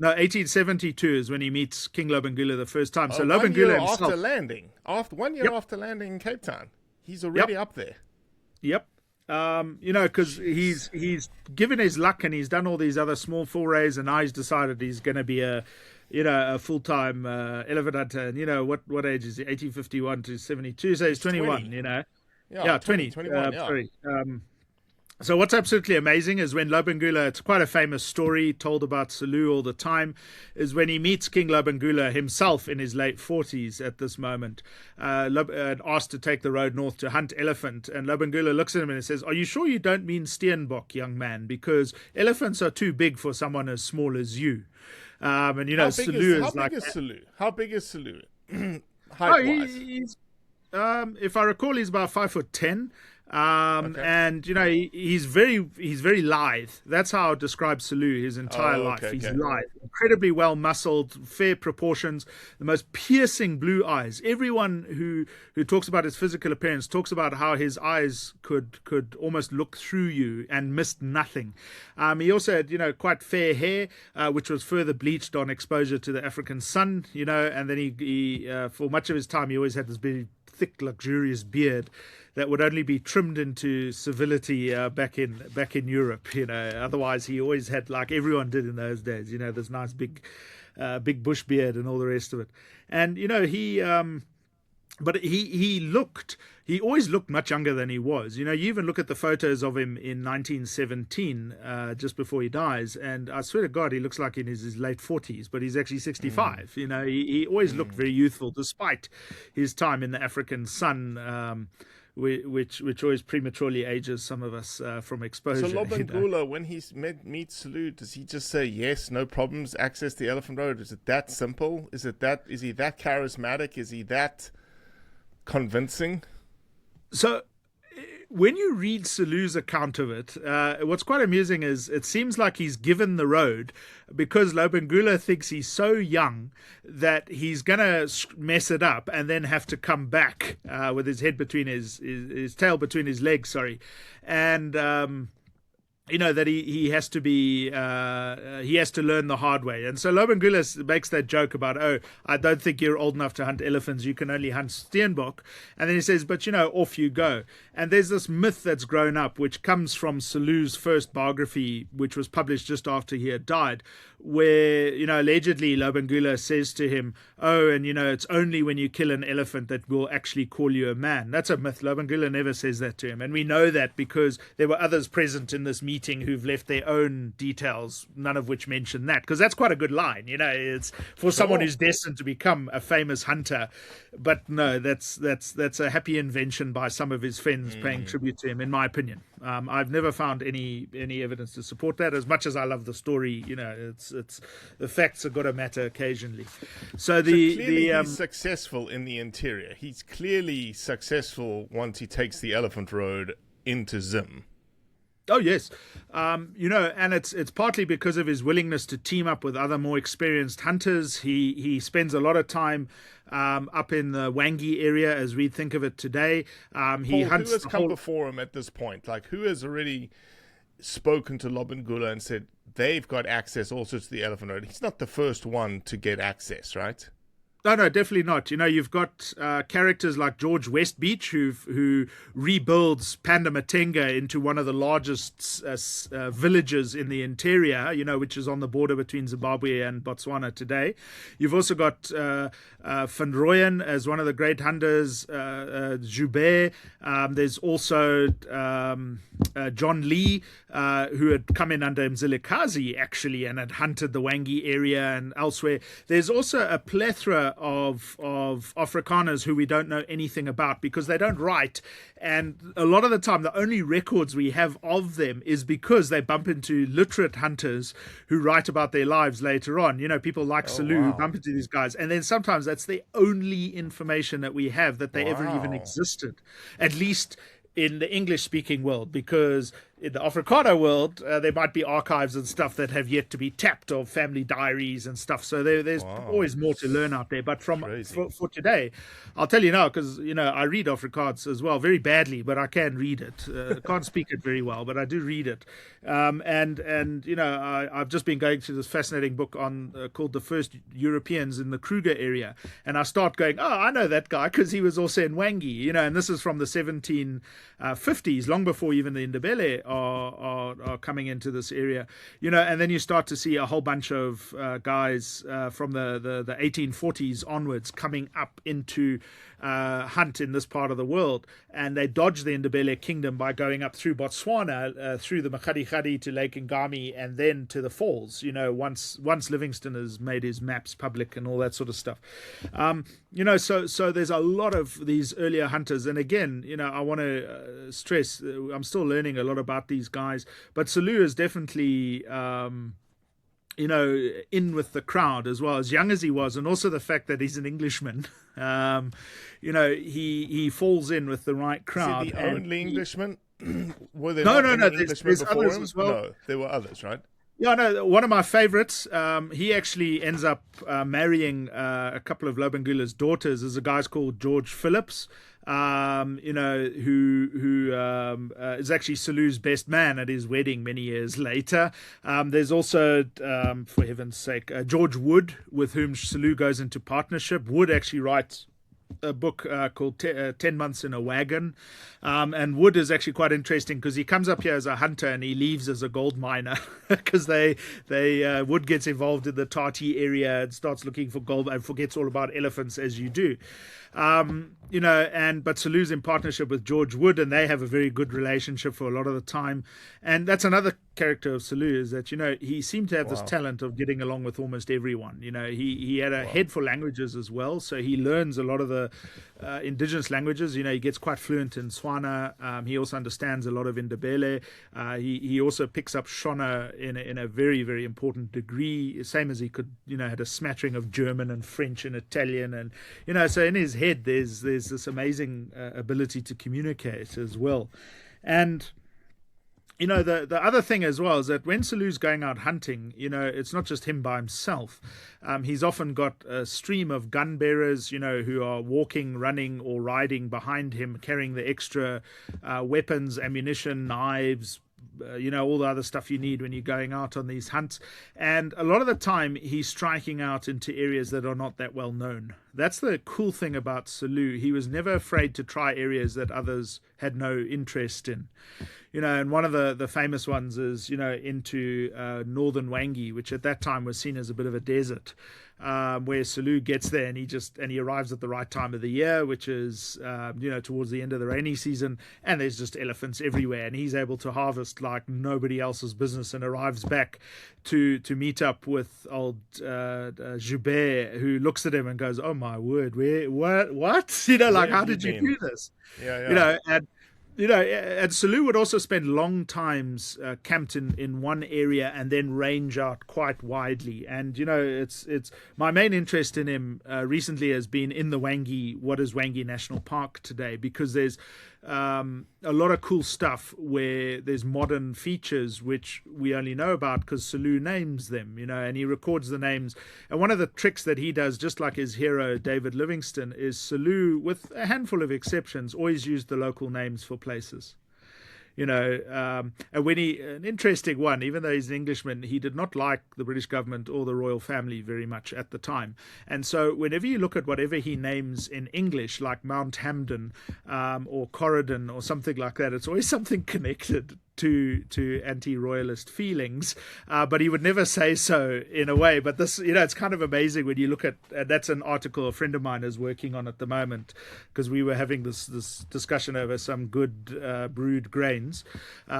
No, 1872 is when he meets King Lobengula the first time. So Lobengula 1 year himself, after landing, after landing in Cape Town, he's already up there. Yep. Because he's given his luck and he's done all these other small forays, and now he's decided he's going to be a full-time elephant hunter. And what age is he? 1851 to 72. So he's 21. 20. 21. Sorry. So what's absolutely amazing is when Lobengula, it's quite a famous story told about Selous all the time, is when he meets King Lobengula himself in his late 40s at this moment, asked to take the road north to hunt elephant. And Lobengula looks at him and says, "Are you sure you don't mean Steenbok, young man? Because elephants are too big for someone as small as you." Selous How big is Selous? Height-wise? If I recall, he's about 5'10". And he's very lithe. That's how I describe Selous his entire life. He's lithe, incredibly well muscled, fair proportions, the most piercing blue eyes. Everyone who talks about his physical appearance talks about how his eyes could almost look through you and missed nothing. He also had quite fair hair, which was further bleached on exposure to the African sun. And then he for much of his time he always had this very thick, luxurious beard that would only be trimmed into civility back in Europe. Otherwise he always had, like everyone did in those days, this nice big bush beard and all the rest of it. And he always looked much younger than he was. You even look at the photos of him in 1917, just before he dies, and I swear to God, he looks like in his late 40s, but he's actually 65. He always looked very youthful, despite his time in the African sun, which always prematurely ages some of us from exposure. So Lobengula, when he meets Selous, does he just say, yes, no problems, access the Elephant Road? Is it that simple? Is he that charismatic? Is he that convincing? So when you read Selous' account of it, what's quite amusing is it seems like he's given the road because Lobengula thinks he's so young that he's going to mess it up and then have to come back with his head between his tail between his legs, and that he has to be he has to learn the hard way. And so Lobengula makes that joke about, I don't think you're old enough to hunt elephants, you can only hunt steenbok. And then he says, but off you go. And there's this myth that's grown up, which comes from Selous' first biography, which was published just after he had died, where allegedly Lobengula says to him, and it's only when you kill an elephant that we'll actually call you a man. That's a myth. Lobengula never says that to him, and we know that because there were others present in this meeting who've left their own details, none of which mention that, because that's quite a good line. It's for someone who's destined to become a famous hunter. But no, that's a happy invention by some of his friends paying tribute to him, in my opinion. I've never found any evidence to support that. As much as I love the story, it's the facts have got to matter occasionally. So he's successful in the interior. He's clearly successful once he takes the Elephant Road into Zim. Oh, yes. And it's partly because of his willingness to team up with other more experienced hunters. He spends a lot of time up in the Wangi area, as we think of it today. He hunts. Who has come before him at this point? Like, who has already spoken to Lobengula and said they've got access also to the Elephant Road? He's not the first one to get access, right? No, definitely not. You've got characters like George Westbeach, who rebuilds Pandamatenga into one of the largest villages in the interior, which is on the border between Zimbabwe and Botswana today. You've also got Van Rooyen as one of the great hunters, Joubert. There's also John Lee, who had come in under Mzilikazi, actually, and had hunted the Wangi area and elsewhere. There's also a plethora of Afrikaners who we don't know anything about because they don't write, and a lot of the time the only records we have of them is because they bump into literate hunters who write about their lives later on. People like Selous who bump into these guys, and then sometimes that's the only information that we have that they ever even existed, at least in the English-speaking world, because in the Afrikaner world, there might be archives and stuff that have yet to be tapped, of family diaries and stuff. So there's always more to learn out there. But for today, I'll tell you now, because I read Afrikaans as well, very badly, but I can read it. I can't speak it very well, but I do read it. I've just been going through this fascinating book on called "The First Europeans in the Kruger Area," and I start going, I know that guy because he was also in Wangi, and this is from the 1750s, long before even the Ndebele are coming into this area, and then you start to see a whole bunch of guys from the 1840s onwards coming up into hunt in this part of the world, and they dodge the Ndebele kingdom by going up through Botswana, through the Makgadikgadi to Lake Ngami, and then to the falls, once Livingstone has made his maps public and all that sort of stuff. So there's a lot of these earlier hunters, and again, I want to stress, I'm still learning a lot about these guys, but Selous is definitely in with the crowd as well, as young as he was, and also the fact that he's an Englishman. He falls in with the right crowd. Is he the only Englishman? Were there No, Englishmen there's before others him? as well. No, there were others, right? Yeah, no, one of my favorites, he actually ends up marrying a couple of Lobengula's daughters, is a guy called George Phillips, who is actually Selous' best man at his wedding many years later. There's also, for heaven's sake, George Wood, with whom Selous goes into partnership. Wood actually writes a book called 10 Months in a Wagon. And Wood is actually quite interesting because he comes up here as a hunter and he leaves as a gold miner because Wood gets involved in the Tati area and starts looking for gold and forgets all about elephants, as you do. But Selous in partnership with George Wood, and they have a very good relationship for a lot of the time. And that's another character of Selous, is that, he seemed to have this talent of getting along with almost everyone. He had a head for languages as well, so he learns a lot of the indigenous languages. He gets quite fluent in Swana. He also understands a lot of Ndebele. He also picks up Shona in a very, very important degree, same as he could, had a smattering of German and French and Italian. And, so in his head, there's this amazing ability to communicate as well. And the other thing as well is that when Selous going out hunting, it's not just him by himself. He's often got a stream of gun bearers, who are walking, running, or riding behind him, carrying the extra weapons, ammunition, knives, all the other stuff you need when you're going out on these hunts. And a lot of the time he's striking out into areas that are not that well known. That's the cool thing about Selous. He was never afraid to try areas that others had no interest in. And one of the famous ones is, into northern Wangi, which at that time was seen as a bit of a desert, where Selous gets there and he arrives at the right time of the year, which is, towards the end of the rainy season, and there's just elephants everywhere, and he's able to harvest like nobody else's business, and arrives back to meet up with old Joubert, who looks at him and goes, "Oh my word, what? How did you do this?" Yeah. And Selous would also spend long times camped in one area and then range out quite widely. And it's my main interest in him recently has been in the Wangi, what is Wangi National Park today, because there's a lot of cool stuff where there's modern features which we only know about because Selous names them, and he records the names. And one of the tricks that he does, just like his hero David Livingstone, is Selous, with a handful of exceptions, always used the local names for places. And when an interesting one, even though he's an Englishman, he did not like the British government or the royal family very much at the time. And so whenever you look at whatever he names in English, like Mount Hampden or Corridon or something like that, it's always something connected to anti-royalist feelings, but he would never say so in a way. But this, it's kind of amazing when you look at, that's an article a friend of mine is working on at the moment, because we were having this discussion over some good brewed grains,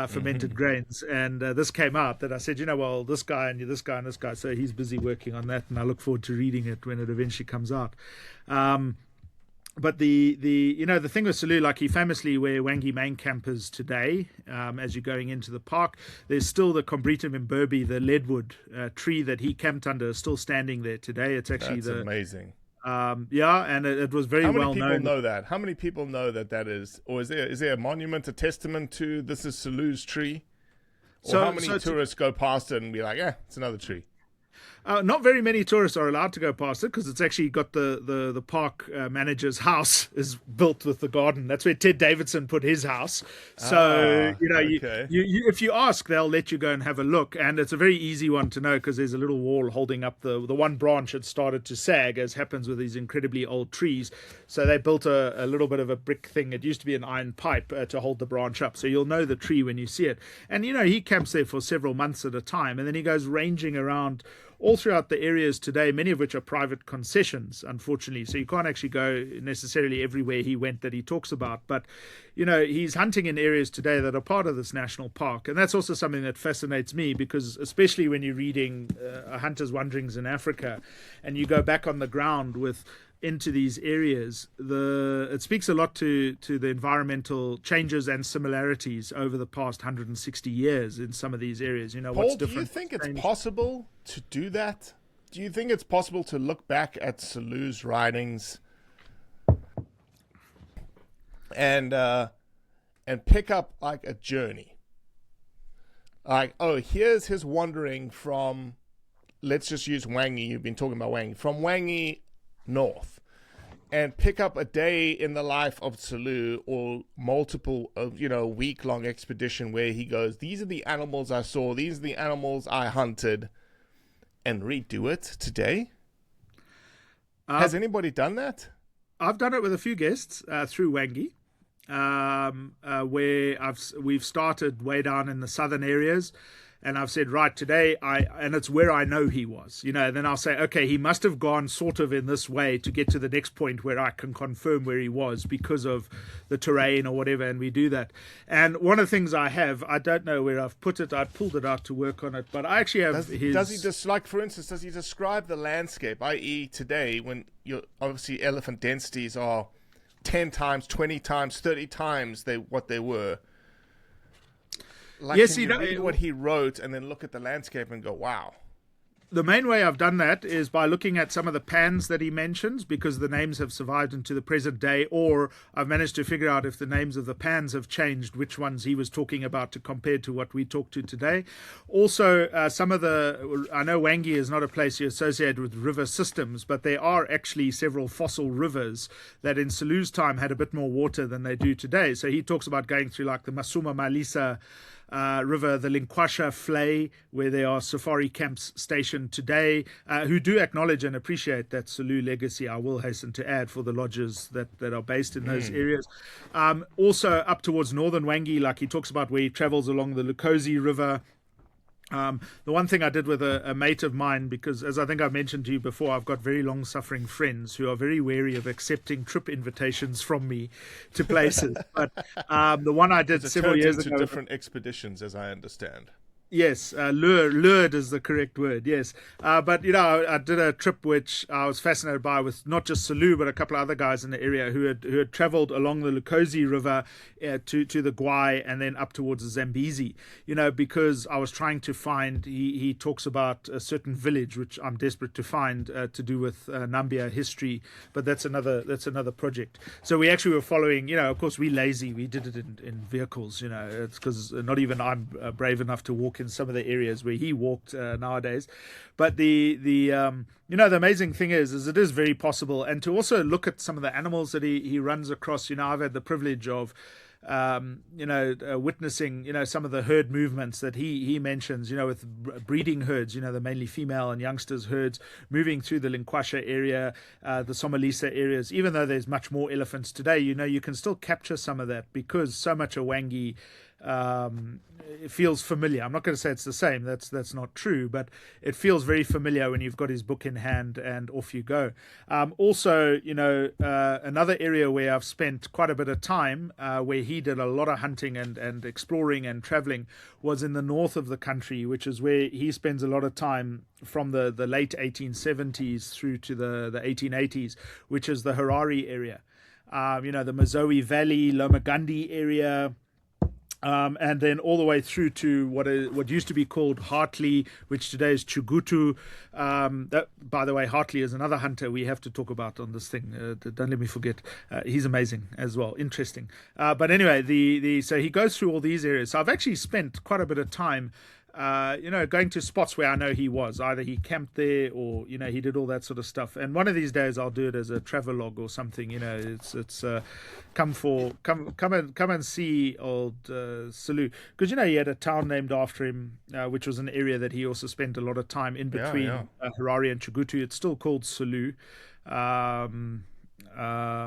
fermented grains, and this came out that I said, this guy and this guy and this guy, so he's busy working on that, and I look forward to reading it when it eventually comes out. But the thing with Selous, like he famously where Wangi main camp is today, as you're going into the park, there's still the Combretum imberbe, the leadwood tree that he camped under, is still standing there today. It's actually amazing. And it was very well known. How many people know that? How many people know that is, or is there a monument, a testament to this is Selous' tree? Or how many tourists go past it and be like, it's another tree? Not very many tourists are allowed to go past it because it's actually got the park manager's house is built with the garden. That's where Ted Davidson put his house. So, if you ask, they'll let you go and have a look. And it's a very easy one to know because there's a little wall holding up the one branch that started to sag, as happens with these incredibly old trees. So they built a little bit of a brick thing. It used to be an iron pipe to hold the branch up. So you'll know the tree when you see it. And, he camps there for several months at a time. And then he goes ranging around all throughout the areas today, many of which are private concessions, unfortunately. So you can't actually go necessarily everywhere he went that he talks about. But, he's hunting in areas today that are part of this national park. And that's also something that fascinates me because especially when you're reading A Hunter's Wanderings in Africa and you go back on the ground with into these areas, it speaks a lot to the environmental changes and similarities over the past 160 years in some of these areas. Paul, what's do different? you think it's possible to do that? Do you think it's possible to look back at Selous' writings and pick up like a journey? Like, oh, here's his wandering from, let's just use Wangi. You've been talking about Wangi. From Wangi north, and pick up a day in the life of Selous, or multiple week-long expedition where he goes, these are the animals I saw, these are the animals I hunted, and redo it today. Has anybody done that? I've done it with a few guests through Wangi, where we've started way down in the southern areas. And I've said, right, today, and it's where I know he was, and then I'll say, okay, he must have gone sort of in this way to get to the next point where I can confirm where he was because of the terrain or whatever, and we do that. And one of the things I don't know where I've put it, I pulled it out to work on it, but I actually have Does he just, like, for instance, does he describe the landscape, i.e. today, when obviously elephant densities are 10 times, 20 times, 30 times what they were? Like, yes, can you read what he wrote and then look at the landscape and go, wow. The main way I've done that is by looking at some of the pans that he mentions, because the names have survived into the present day, or I've managed to figure out if the names of the pans have changed, which ones he was talking about to compare to what we talk to today. Also, I know Wangi is not a place associated with river systems, but there are actually several fossil rivers that in Selous' time had a bit more water than they do today. So he talks about going through like the Masuma Malisa river, the Linkwasha Flay, where there are safari camps stationed today, who do acknowledge and appreciate that Selous legacy, I will hasten to add, for the lodges that are based in those areas. Also up towards northern Wangi, like he talks about where he travels along the Lukosi River. The one thing I did with a mate of mine, because as I think I've mentioned to you before, I've got very long-suffering friends who are very wary of accepting trip invitations from me to places. But the one I did several years ago, different expeditions, as I understand. Yes, lured is the correct word, yes. But, I did a trip which I was fascinated by with not just Selous, but a couple of other guys in the area who had traveled along the Lukosi River to the Gwai and then up towards the Zambezi, because I was trying to find, he talks about a certain village, which I'm desperate to find to do with Nambia history, but that's another project. So we actually were following, of course, we lazy, we did it in vehicles, it's because not even I'm brave enough to walk in some of the areas where he walked nowadays. But the amazing thing is it is very possible, and to also look at some of the animals that he runs across. I've had the privilege of witnessing some of the herd movements that he mentions, with breeding herds, the mainly female and youngsters herds moving through the Linkwasha area, the Somalisa areas. Even though there's much more elephants today, you can still capture some of that because so much of Wangi it feels familiar. I'm not going to say it's the same. That's not true, but it feels very familiar when you've got his book in hand and off you go. Also, another area where I've spent quite a bit of time, where he did a lot of hunting and exploring and traveling, was in the north of the country, which is where he spends a lot of time from the late 1870s through to the 1880s, which is the Harare area. The Mazoe Valley, Lomagandi area, and then all the way through to what used to be called Hartley, which today is Chugutu. That, by the way, Hartley is another hunter we have to talk about on this thing. Don't let me forget. He's amazing as well. Interesting. But anyway, so he goes through all these areas. So I've actually spent quite a bit of time going to spots where I know he was. Either he camped there or, he did all that sort of stuff. And one of these days I'll do it as a travelogue or something. It's come and see old Selous. Because, he had a town named after him, which was an area that he also spent a lot of time in between Harare and Chugutu. It's still called Selous.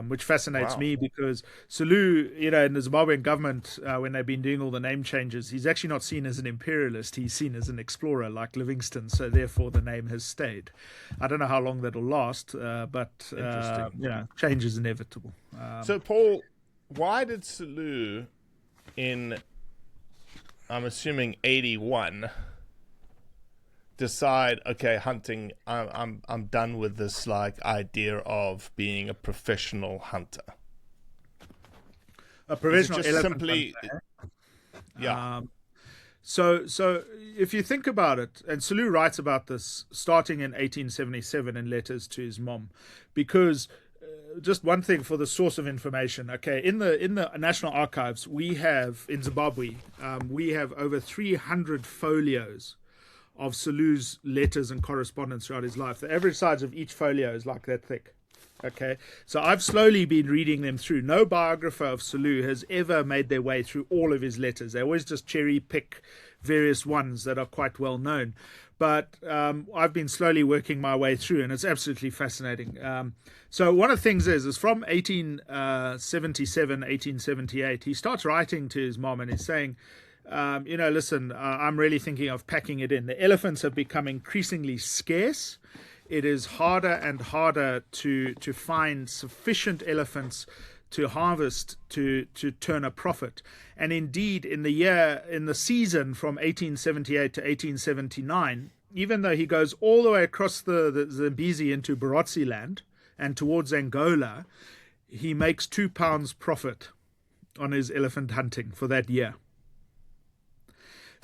Which fascinates me because Selous, in the Zimbabwean government, when they've been doing all the name changes, he's actually not seen as an imperialist. He's seen as an explorer like Livingstone. So therefore the name has stayed. I don't know how long that'll last, but change is inevitable. So Paul, why did Selous I'm assuming 81, decide, okay, hunting, I'm done with this like idea of being a professional hunter? A professional just elephant simply hunter. Yeah. So if you think about it, and Selous writes about this starting in 1877 in letters to his mom, because just one thing for the source of information. Okay, in the National Archives, we have in Zimbabwe, we have over 300 folios of Selous' letters and correspondence throughout his life. The average size of each folio is like that thick. Okay, so I've slowly been reading them through. No biographer of Selous has ever made their way through all of his letters. They always just cherry pick various ones that are quite well known. But I've been slowly working my way through, and it's absolutely fascinating. So one of the things is from 1877, 1878, he starts writing to his mom and he's saying, listen, I'm really thinking of packing it in. The elephants have become increasingly scarce. It is harder and harder to find sufficient elephants to harvest to turn a profit. And indeed, in the season from 1878 to 1879, even though he goes all the way across the Zambezi into Barotse land and towards Angola, he makes £2 profit on his elephant hunting for that year.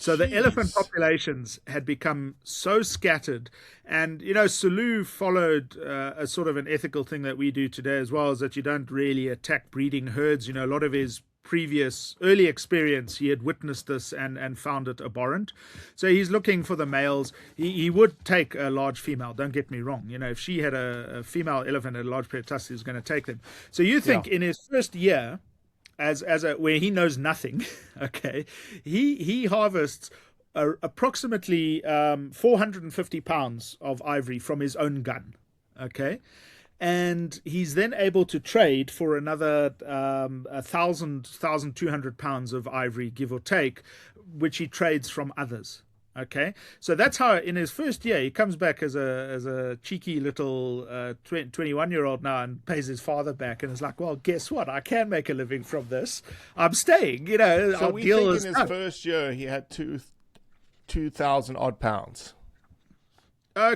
So the elephant populations had become so scattered, and Selous followed a sort of an ethical thing that we do today as well, is that you don't really attack breeding herds. A lot of his previous early experience, he had witnessed this and found it abhorrent. So he's looking for the males. He would take a large female, don't get me wrong. If she had a female elephant at a large pair of tusks, he was going to take them. So you think in his first year, where he knows nothing, okay, he harvests approximately 450 pounds of ivory from his own gun, okay, and he's then able to trade for another 1,200 pounds of ivory, give or take, which he trades from others. Okay, so that's how in his first year he comes back as a cheeky little 21-year-old now and pays his father back and is like, well, guess what? I can make a living from this. I'm staying. So we think in his first year he had 2,000 odd pounds.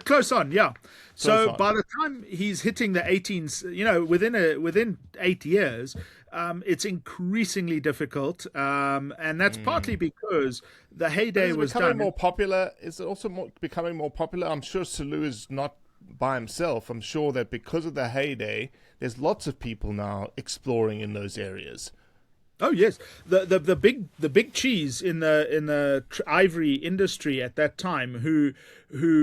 Close on, yeah. So by the time he's hitting the 18s, within 8 years, it's increasingly difficult, and that's partly because the heyday was becoming done. More popular. Is it also becoming more popular? I'm sure Selous is not by himself. I'm sure that because of the heyday, there's lots of people now exploring in those areas. Oh yes, the big cheese in the ivory industry at that time, who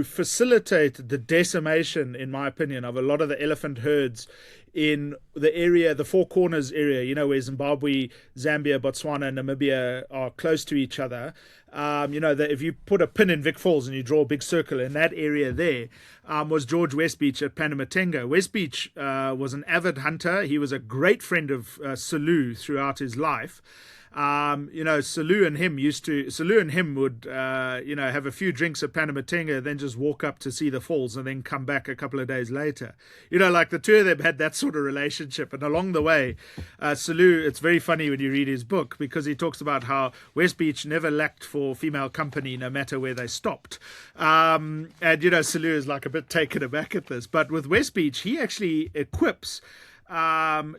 facilitated the decimation, in my opinion, of a lot of the elephant herds in the area, the Four Corners area, where Zimbabwe, Zambia, Botswana, Namibia are close to each other. That if you put a pin in Vic Falls and you draw a big circle in that area there, was George Westbeach at Panamatenga. Westbeach was an avid hunter. He was a great friend of Selous throughout his life. Selous and him would, have a few drinks at Panamatenga, then just walk up to see the falls and then come back a couple of days later. Like the two of them had that sort of relationship. And along the way, Selous, it's very funny when you read his book, because he talks about how Westbeach never lacked for female company, no matter where they stopped. And, Selous is like a bit taken aback at this. But with Westbeach, he actually equips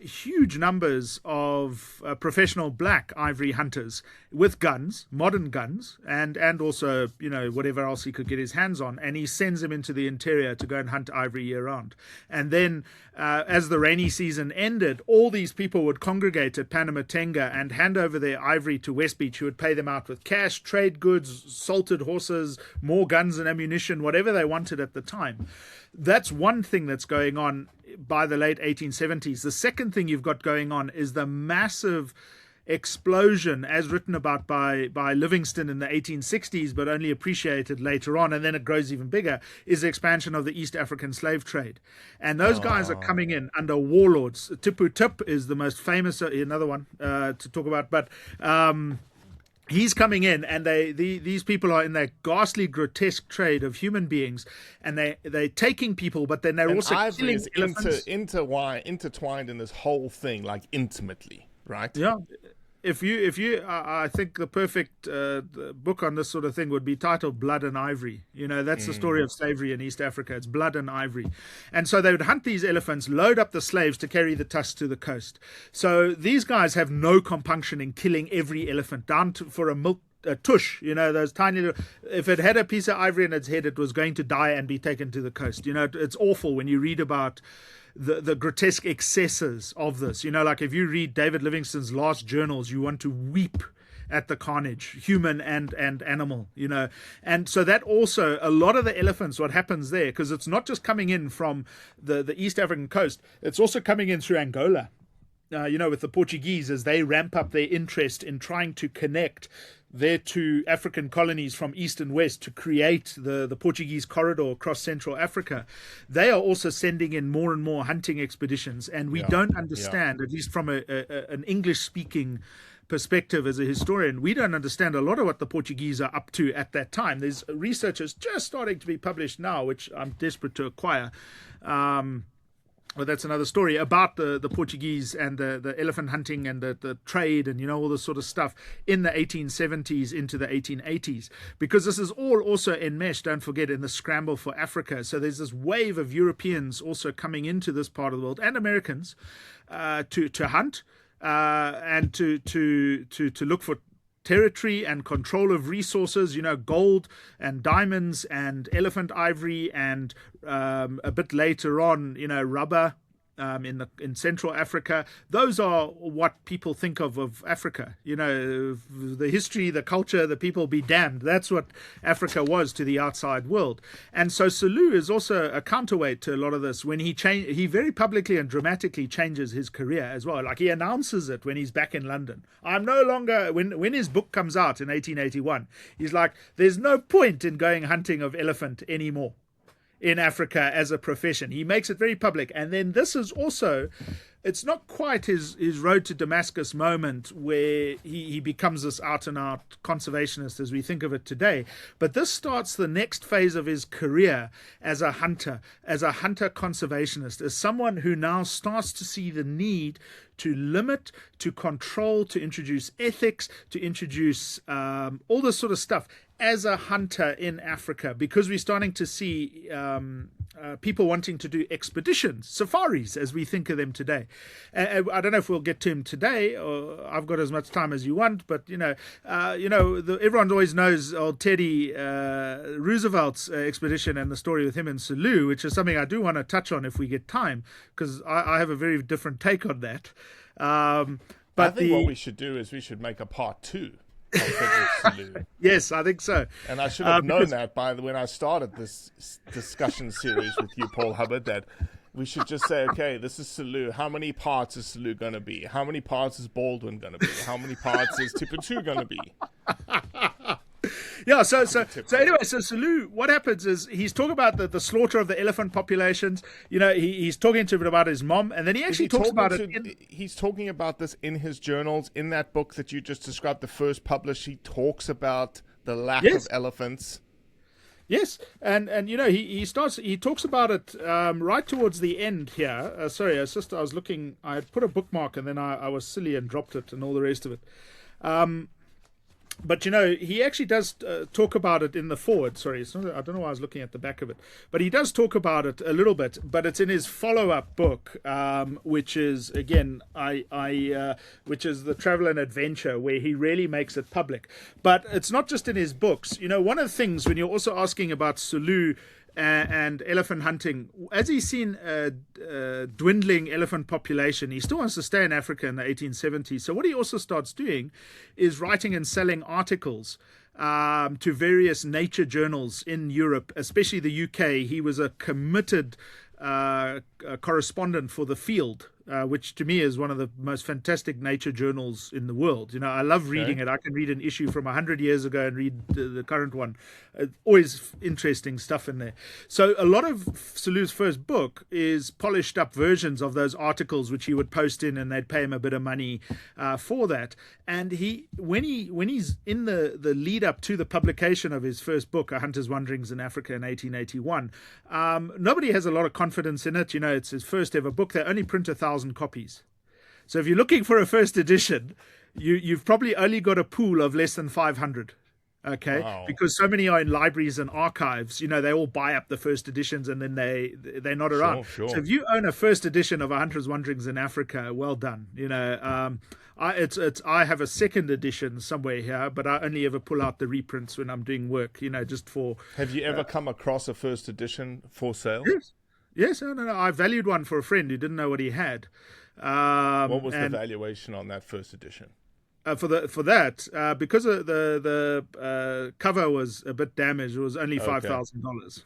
huge numbers of professional black ivory hunters with guns, modern guns, and also, whatever else he could get his hands on. And he sends them into the interior to go and hunt ivory year round. And then as the rainy season ended, all these people would congregate at Panamatenga and hand over their ivory to Westbeach, who would pay them out with cash, trade goods, salted horses, more guns and ammunition, whatever they wanted at the time. That's one thing that's going on by the late 1870s. The second thing you've got going on is the massive explosion, as written about by Livingston in the 1860s, but only appreciated later on, and then it grows even bigger, is the expansion of the East African slave trade. And those guys are coming in under warlords. Tipu Tip is the most famous, another one to talk about, but he's coming in, and these people are in that ghastly, grotesque trade of human beings, and they're taking people, but then they're also killing elephants. Intertwined in this whole thing, like intimately, right? Yeah. I think the perfect book on this sort of thing would be titled Blood and Ivory. That's the story of slavery in East Africa. It's blood and ivory. And so they would hunt these elephants, load up the slaves to carry the tusks to the coast. So these guys have no compunction in killing every elephant, down to, for a tush, those tiny little, if it had a piece of ivory in its head, it was going to die and be taken to the coast. It's awful when you read about the grotesque excesses of this. Like if you read David Livingstone's last journals, you want to weep at the carnage, human and animal, And so that also, a lot of the elephants, what happens there, because it's not just coming in from the East African coast, it's also coming in through Angola, with the Portuguese, as they ramp up their interest in trying to connect their two African colonies from east and west to create the Portuguese corridor across Central Africa. They are also sending in more and more hunting expeditions, and we don't understand, at least from an English-speaking perspective as a historian, we don't understand a lot of what the Portuguese are up to at that time. There's researchers just starting to be published now, which I'm desperate to acquire. Well, that's another story about the Portuguese and the elephant hunting and the trade and, all this sort of stuff in the 1870s into the 1880s, because this is all also enmeshed, don't forget, in the scramble for Africa. So there's this wave of Europeans also coming into this part of the world, and Americans, to hunt and to look for territory and control of resources, gold and diamonds and elephant ivory and a bit later on, rubber in Central Africa. Those are what people think of Africa. The history, the culture, the people be damned. That's what Africa was to the outside world. And so Selous is also a counterweight to a lot of this. When he very publicly and dramatically changes his career as well. Like he announces it when he's back in London. I'm no longer, when his book comes out in 1881, he's like, there's no point in going hunting of elephant anymore in Africa as a profession. He makes it very public. And then this is also, it's not quite his road to Damascus moment where he becomes this out and out conservationist as we think of it today. But this starts the next phase of his career as a hunter-conservationist, as someone who now starts to see the need to limit, to control, to introduce ethics, to introduce all this sort of stuff as a hunter in Africa, because we're starting to see people wanting to do expeditions, safaris, as we think of them today. I don't know if we'll get to him today, or I've got as much time as you want, but everyone always knows old Teddy Roosevelt's expedition and the story with him and Selous, which is something I do want to touch on if we get time, because I have a very different take on that. But I think what we should do is we should make a part 2. Yes, I think so. And I should have known that when I started this discussion series with you, Paul Hubbard, that we should just say, okay, this is Selous. How many parts is Selous going to be? How many parts is Baldwin going to be? How many parts is Tippetoo going to be? Yeah, so anyway, so Selous, what happens is he's talking about the slaughter of the elephant populations. He's talking to him about his mom, and then he actually talks about it. He's talking about this in his journals. In that book that you just described, the first published, he talks about the lack of elephants. Yes, and he talks about it right towards the end here. Sorry, I was looking. I had put a bookmark and then I was silly and dropped it and all the rest of it. But he actually does talk about it in the forward. Sorry, it's not, I don't know why I was looking at the back of it, but he does talk about it a little bit. But it's in his follow-up book, which is again, which is the Travel and Adventure, where he really makes it public. But it's not just in his books. One of the things when you're also asking about Selous and elephant hunting, as he's seen a dwindling elephant population, he still wants to stay in Africa in the 1870s. So what he also starts doing is writing and selling articles to various nature journals in Europe, especially the UK. He was a committed correspondent for The Field, which to me is one of the most fantastic nature journals in the world. I love reading it. I can read an issue from 100 years ago and read the current one. Always interesting stuff in there. So a lot of Selous' first book is polished up versions of those articles, which he would post in, and they'd pay him a bit of money for that. And when he's in the lead up to the publication of his first book, A Hunter's Wanderings in Africa in 1881, nobody has a lot of confidence in it. It's his first ever book. They only print 1,000 copies. So if you're looking for a first edition, you've probably only got a pool of less than 500. Okay, Wow. because so many are in libraries and archives. They all buy up the first editions and then they're not around. Sure. So if you own a first edition of A Hunter's Wanderings in Africa, well done. I have a second edition somewhere here, but I only ever pull out the reprints when I'm doing work. Just for. Have you ever come across a first edition for sale? Yes. No. I valued one for a friend who didn't know what he had. What was the valuation on that first edition? For that, because the cover was a bit damaged, it was only $5,000.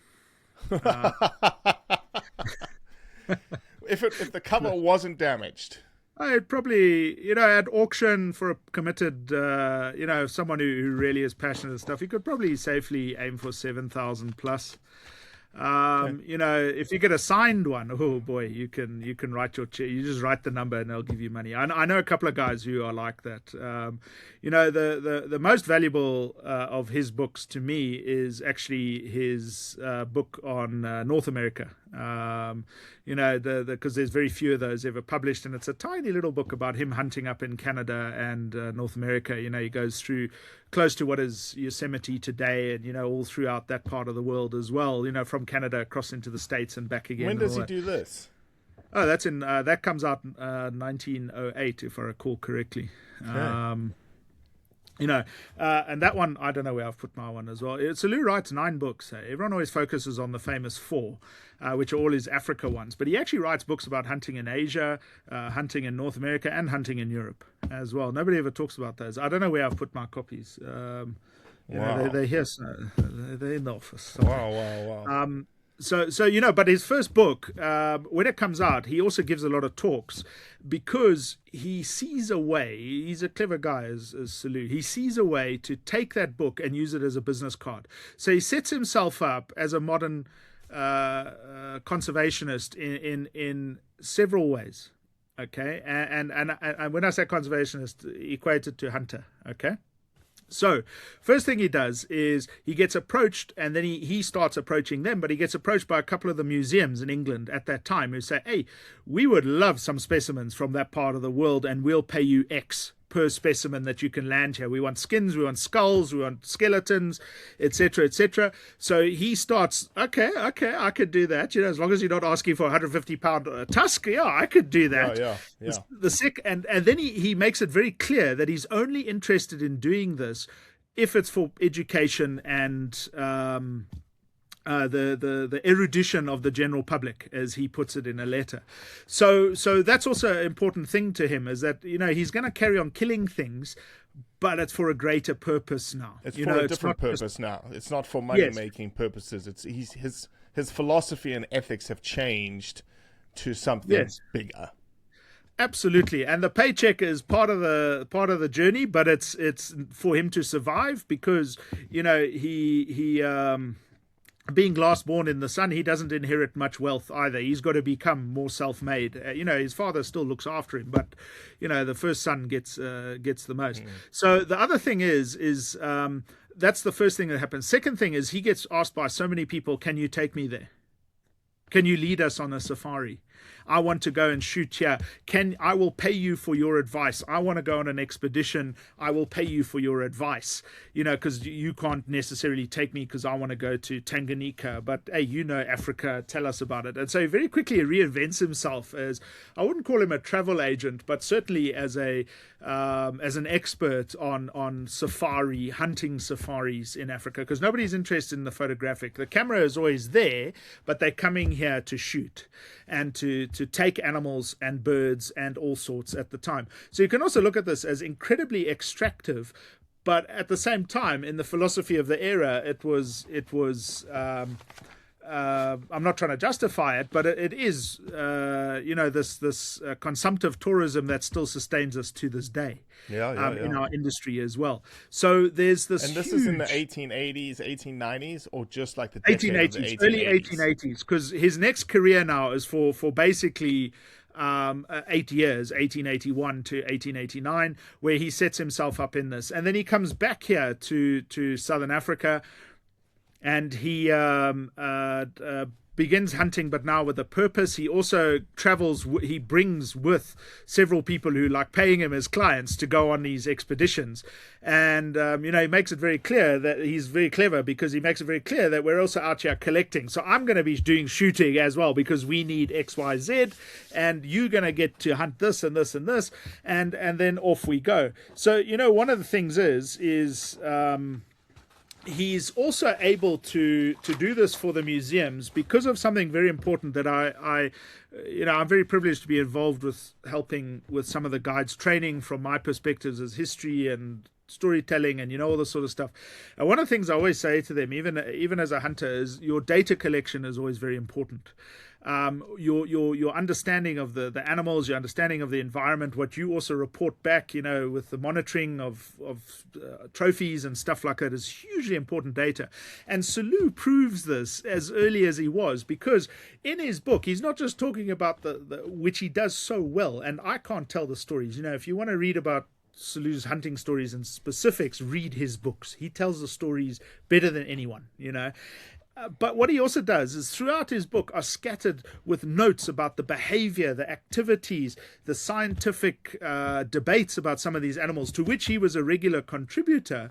If the cover wasn't damaged, I'd probably, at auction for a committed, someone who really is passionate and stuff, you could probably safely aim for 7,000 plus. If you get a signed one, oh boy, you can write you just write the number and they'll give you money. I know a couple of guys who are like that. The most valuable of his books to me is actually his book on North America. Because there's very few of those ever published, and it's a tiny little book about him hunting up in Canada and North America. He goes through close to what is Yosemite today, and all throughout that part of the world as well. From Canada across into the States and back again. When does he do this? Oh, that's in that comes out in 1908, if I recall correctly. Okay. And that one, I don't know where I've put my one as well. Selous writes 9 books. Everyone always focuses on the famous 4, which are all his Africa ones. But he actually writes books about hunting in Asia, hunting in North America, and hunting in Europe as well. Nobody ever talks about those. I don't know where I've put my copies. Wow. They're here. They're in the office. Wow. But his first book, when it comes out, he also gives a lot of talks because he sees a way. He's a clever guy, as Selous. He sees a way to take that book and use it as a business card. So he sets himself up as a modern conservationist in several ways. Okay, and when I say conservationist, equated to hunter. Okay. So, first thing he does is he gets approached, and then he starts approaching them, but he gets approached by a couple of the museums in England at that time who say, hey, we would love some specimens from that part of the world, and we'll pay you X per specimen that you can land here. We want skins, we want skulls, we want skeletons, etc., etc. So he starts, okay, I could do that. As long as you're not asking for a 150-pound tusk, I could do that. Yeah. And then he makes it very clear that he's only interested in doing this if it's for education and the erudition of the general public, as he puts it in a letter. So that's also an important thing to him, is that he's going to carry on killing things, but it's for a greater purpose now. It's for a different purpose now. It's not for money-making purposes. It's his philosophy and ethics have changed to something bigger. Absolutely, and the paycheck is part of the journey, but it's for him to survive, because he being last born in the son, he doesn't inherit much wealth either. He's got to become more self-made. His father still looks after him, but the first son gets the most. So the other thing is that's the first thing that happens. Second thing is he gets asked by so many people, "Can you take me there? Can you lead us on a safari? I want to go and shoot here. I will pay you for your advice. I want to go on an expedition. I will pay you for your advice. Because you can't necessarily take me because I want to go to Tanganyika. But hey, Africa. Tell us about it." And so he very quickly reinvents himself as, I wouldn't call him a travel agent, but certainly as an expert on hunting safaris in Africa, because nobody's interested in the photographic. The camera is always there, but they're coming here to shoot and to take animals and birds and all sorts at the time. So you can also look at this as incredibly extractive, but at the same time, in the philosophy of the era, it was I'm not trying to justify it, but it is this consumptive tourism that still sustains us to this day. In our industry as well. So there's this, and this is in the 1880s, 1890s, or just like the 1880s, early 1880s, because his next career now is for basically 8 years, 1881 to 1889, where he sets himself up in this, and then he comes back here to Southern Africa. and he begins hunting, but now with a purpose. He also travels, he brings with several people who like paying him as clients to go on these expeditions. And, he makes it very clear that he's very clever, because he makes it very clear that we're also out here collecting. So I'm going to be doing shooting as well, because we need X, Y, Z, and you're going to get to hunt this and this and this. And then off we go. So, one of the things is he's also able to do this for the museums because of something very important that I'm very privileged to be involved with, helping with some of the guides' training from my perspectives as history and storytelling and all this sort of stuff. And one of the things I always say to them, even as a hunter, is your data collection is always very important. Your understanding of the animals, your understanding of the environment, what you also report back, with the monitoring of trophies and stuff like that, is hugely important data. And Selous proves this as early as he was, because in his book, he's not just talking about the which he does so well. And I can't tell the stories. If you want to read about Selous' hunting stories and specifics, read his books. He tells the stories better than anyone, But what he also does is throughout his book are scattered with notes about the behavior, the activities, the scientific debates about some of these animals, to which he was a regular contributor.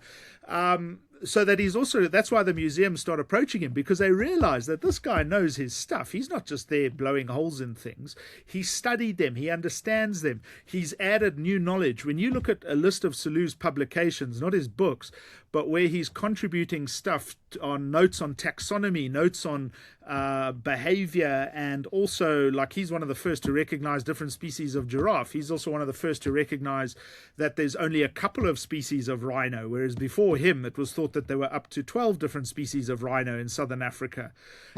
So that that's why the museums start approaching him, because they realize that this guy knows his stuff. He's not just there blowing holes in things. He studied them. He understands them. He's added new knowledge. When you look at a list of Selous' publications, not his books, but where he's contributing stuff on notes on taxonomy, notes on behavior, and also, like, he's one of the first to recognize different species of giraffe. He's also one of the first to recognize that there's only a couple of species of rhino, whereas before him it was thought that there were up to 12 different species of rhino in southern Africa.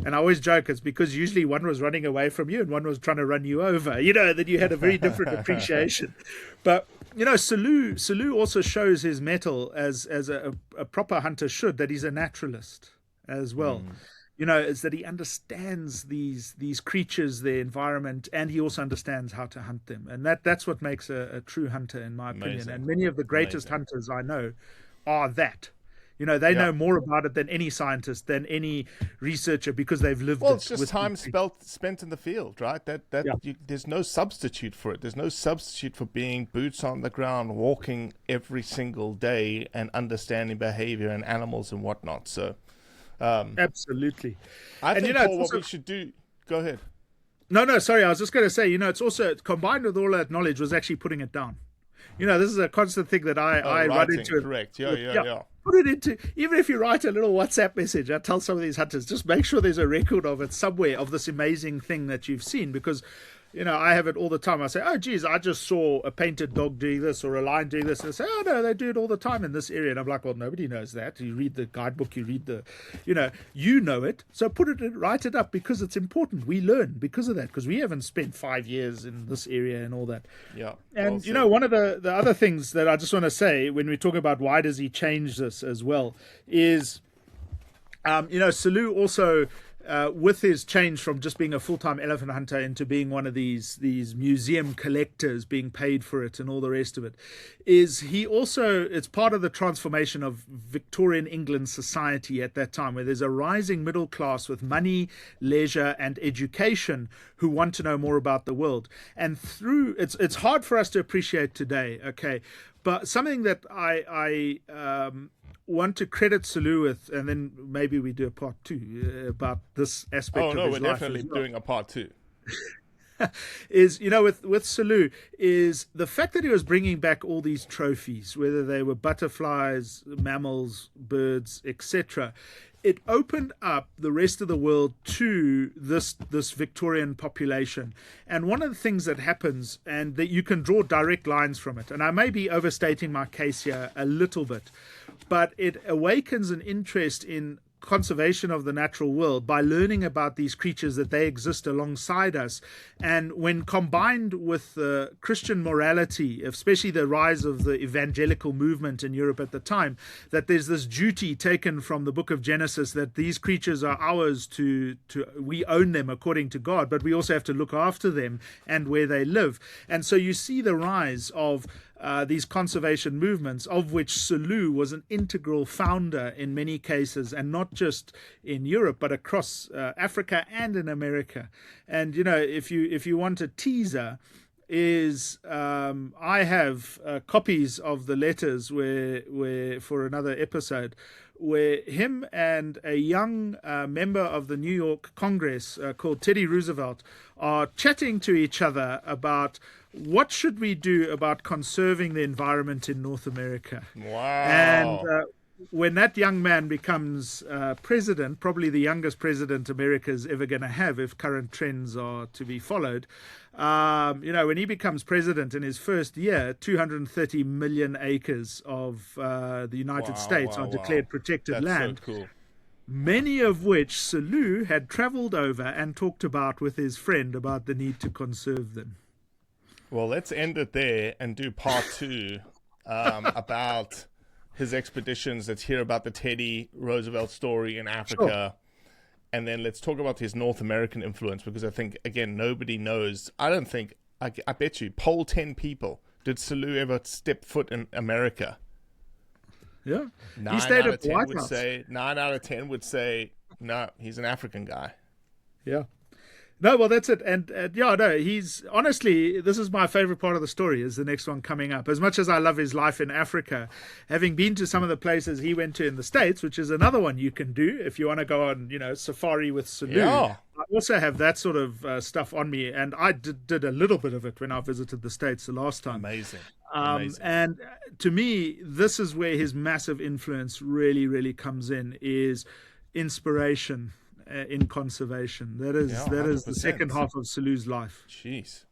And I always joke it's because usually one was running away from you and one was trying to run you over, that you had a very different appreciation. But Selous also shows his mettle as a proper hunter should, that he's a naturalist as well. Is that he understands these creatures, their environment, and he also understands how to hunt them. And that's what makes a true hunter, in my opinion. And many of the greatest hunters I know are that. They know more about it than any scientist, than any researcher, because they've lived it. Well, it's just time spent in the field, right? There's no substitute for it. There's no substitute for being boots on the ground, walking every single day and understanding behavior and animals and whatnot. So, absolutely. I think, Paul, what we should do... Go ahead. No, sorry. I was just going to say, it's also, combined with all that knowledge, was actually putting it down. This is a constant thing that I run into. Correct. Yeah. Put it into, even if you write a little WhatsApp message, I tell some of these hunters, just make sure there's a record of it somewhere, of this amazing thing that you've seen, because I have it all the time. I say, oh, geez, I just saw a painted dog doing this or a lion doing this. And they say, oh, no, they do it all the time in this area. And I'm like, well, nobody knows that. You read the guidebook, you read you know it. So write it up, because it's important. We learn because of that, because we haven't spent 5 years in this area and all that. Yeah. And, one of the other things that I just want to say when we talk about why does he change this as well is, Selous also... with his change from just being a full-time elephant hunter into being one of these museum collectors, being paid for it and all the rest of it, is it's part of the transformation of Victorian England society at that time, where there's a rising middle class with money, leisure and education who want to know more about the world. And it's hard for us to appreciate today, okay? But something that I want to credit Selous with, and then maybe we do a part 2 about this aspect of his life. Oh, no, we're definitely doing a part 2. Is, with Selous, is the fact that he was bringing back all these trophies, whether they were butterflies, mammals, birds, etc. It opened up the rest of the world to this Victorian population. And one of the things that happens, and that you can draw direct lines from it, and I may be overstating my case here a little bit, but it awakens an interest in conservation of the natural world by learning about these creatures, that they exist alongside us. And when combined with the Christian morality, especially the rise of the evangelical movement in Europe at the time, that there's this duty taken from the book of Genesis that these creatures are ours we own them according to God, but we also have to look after them and where they live. And so you see the rise of these conservation movements, of which Selous was an integral founder in many cases, and not just in Europe, but across Africa and in America. And, if you want a teaser, is I have copies of the letters where for another episode, where him and a young member of the New York Congress called Teddy Roosevelt are chatting to each other about what should we do about conserving the environment in North America. Wow. And when that young man becomes president, probably the youngest president America's ever going to have if current trends are to be followed, when he becomes president in his first year, 230 million acres of the United States are declared protected land. So cool. Many of which Selous had traveled over and talked about with his friend about the need to conserve them. Well, let's end it there and do part 2 about his expeditions. Let's hear about the Teddy Roosevelt story in Africa. Sure. And then let's talk about his North American influence, because I think, again, nobody knows. I bet you, poll 10 people. Did Selous ever step foot in America? Yeah. 9 out of 10 would say, no, he's an African guy. Yeah. No, well, that's it. And he's honestly, this is my favorite part of the story, is the next one coming up. As much as I love his life in Africa, having been to some of the places he went to in the States, which is another one you can do if you want to go on, safari with Selous. Yeah. I also have that sort of stuff on me, and I did a little bit of it when I visited the States the last time. Amazing. And to me, this is where his massive influence really, really comes in, is inspiration in conservation. That is the second half of Selous' life. Jeez.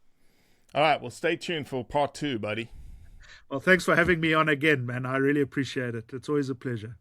All right, well, stay tuned for part 2, buddy. Well, thanks for having me on again, man. I really appreciate it. It's always a pleasure.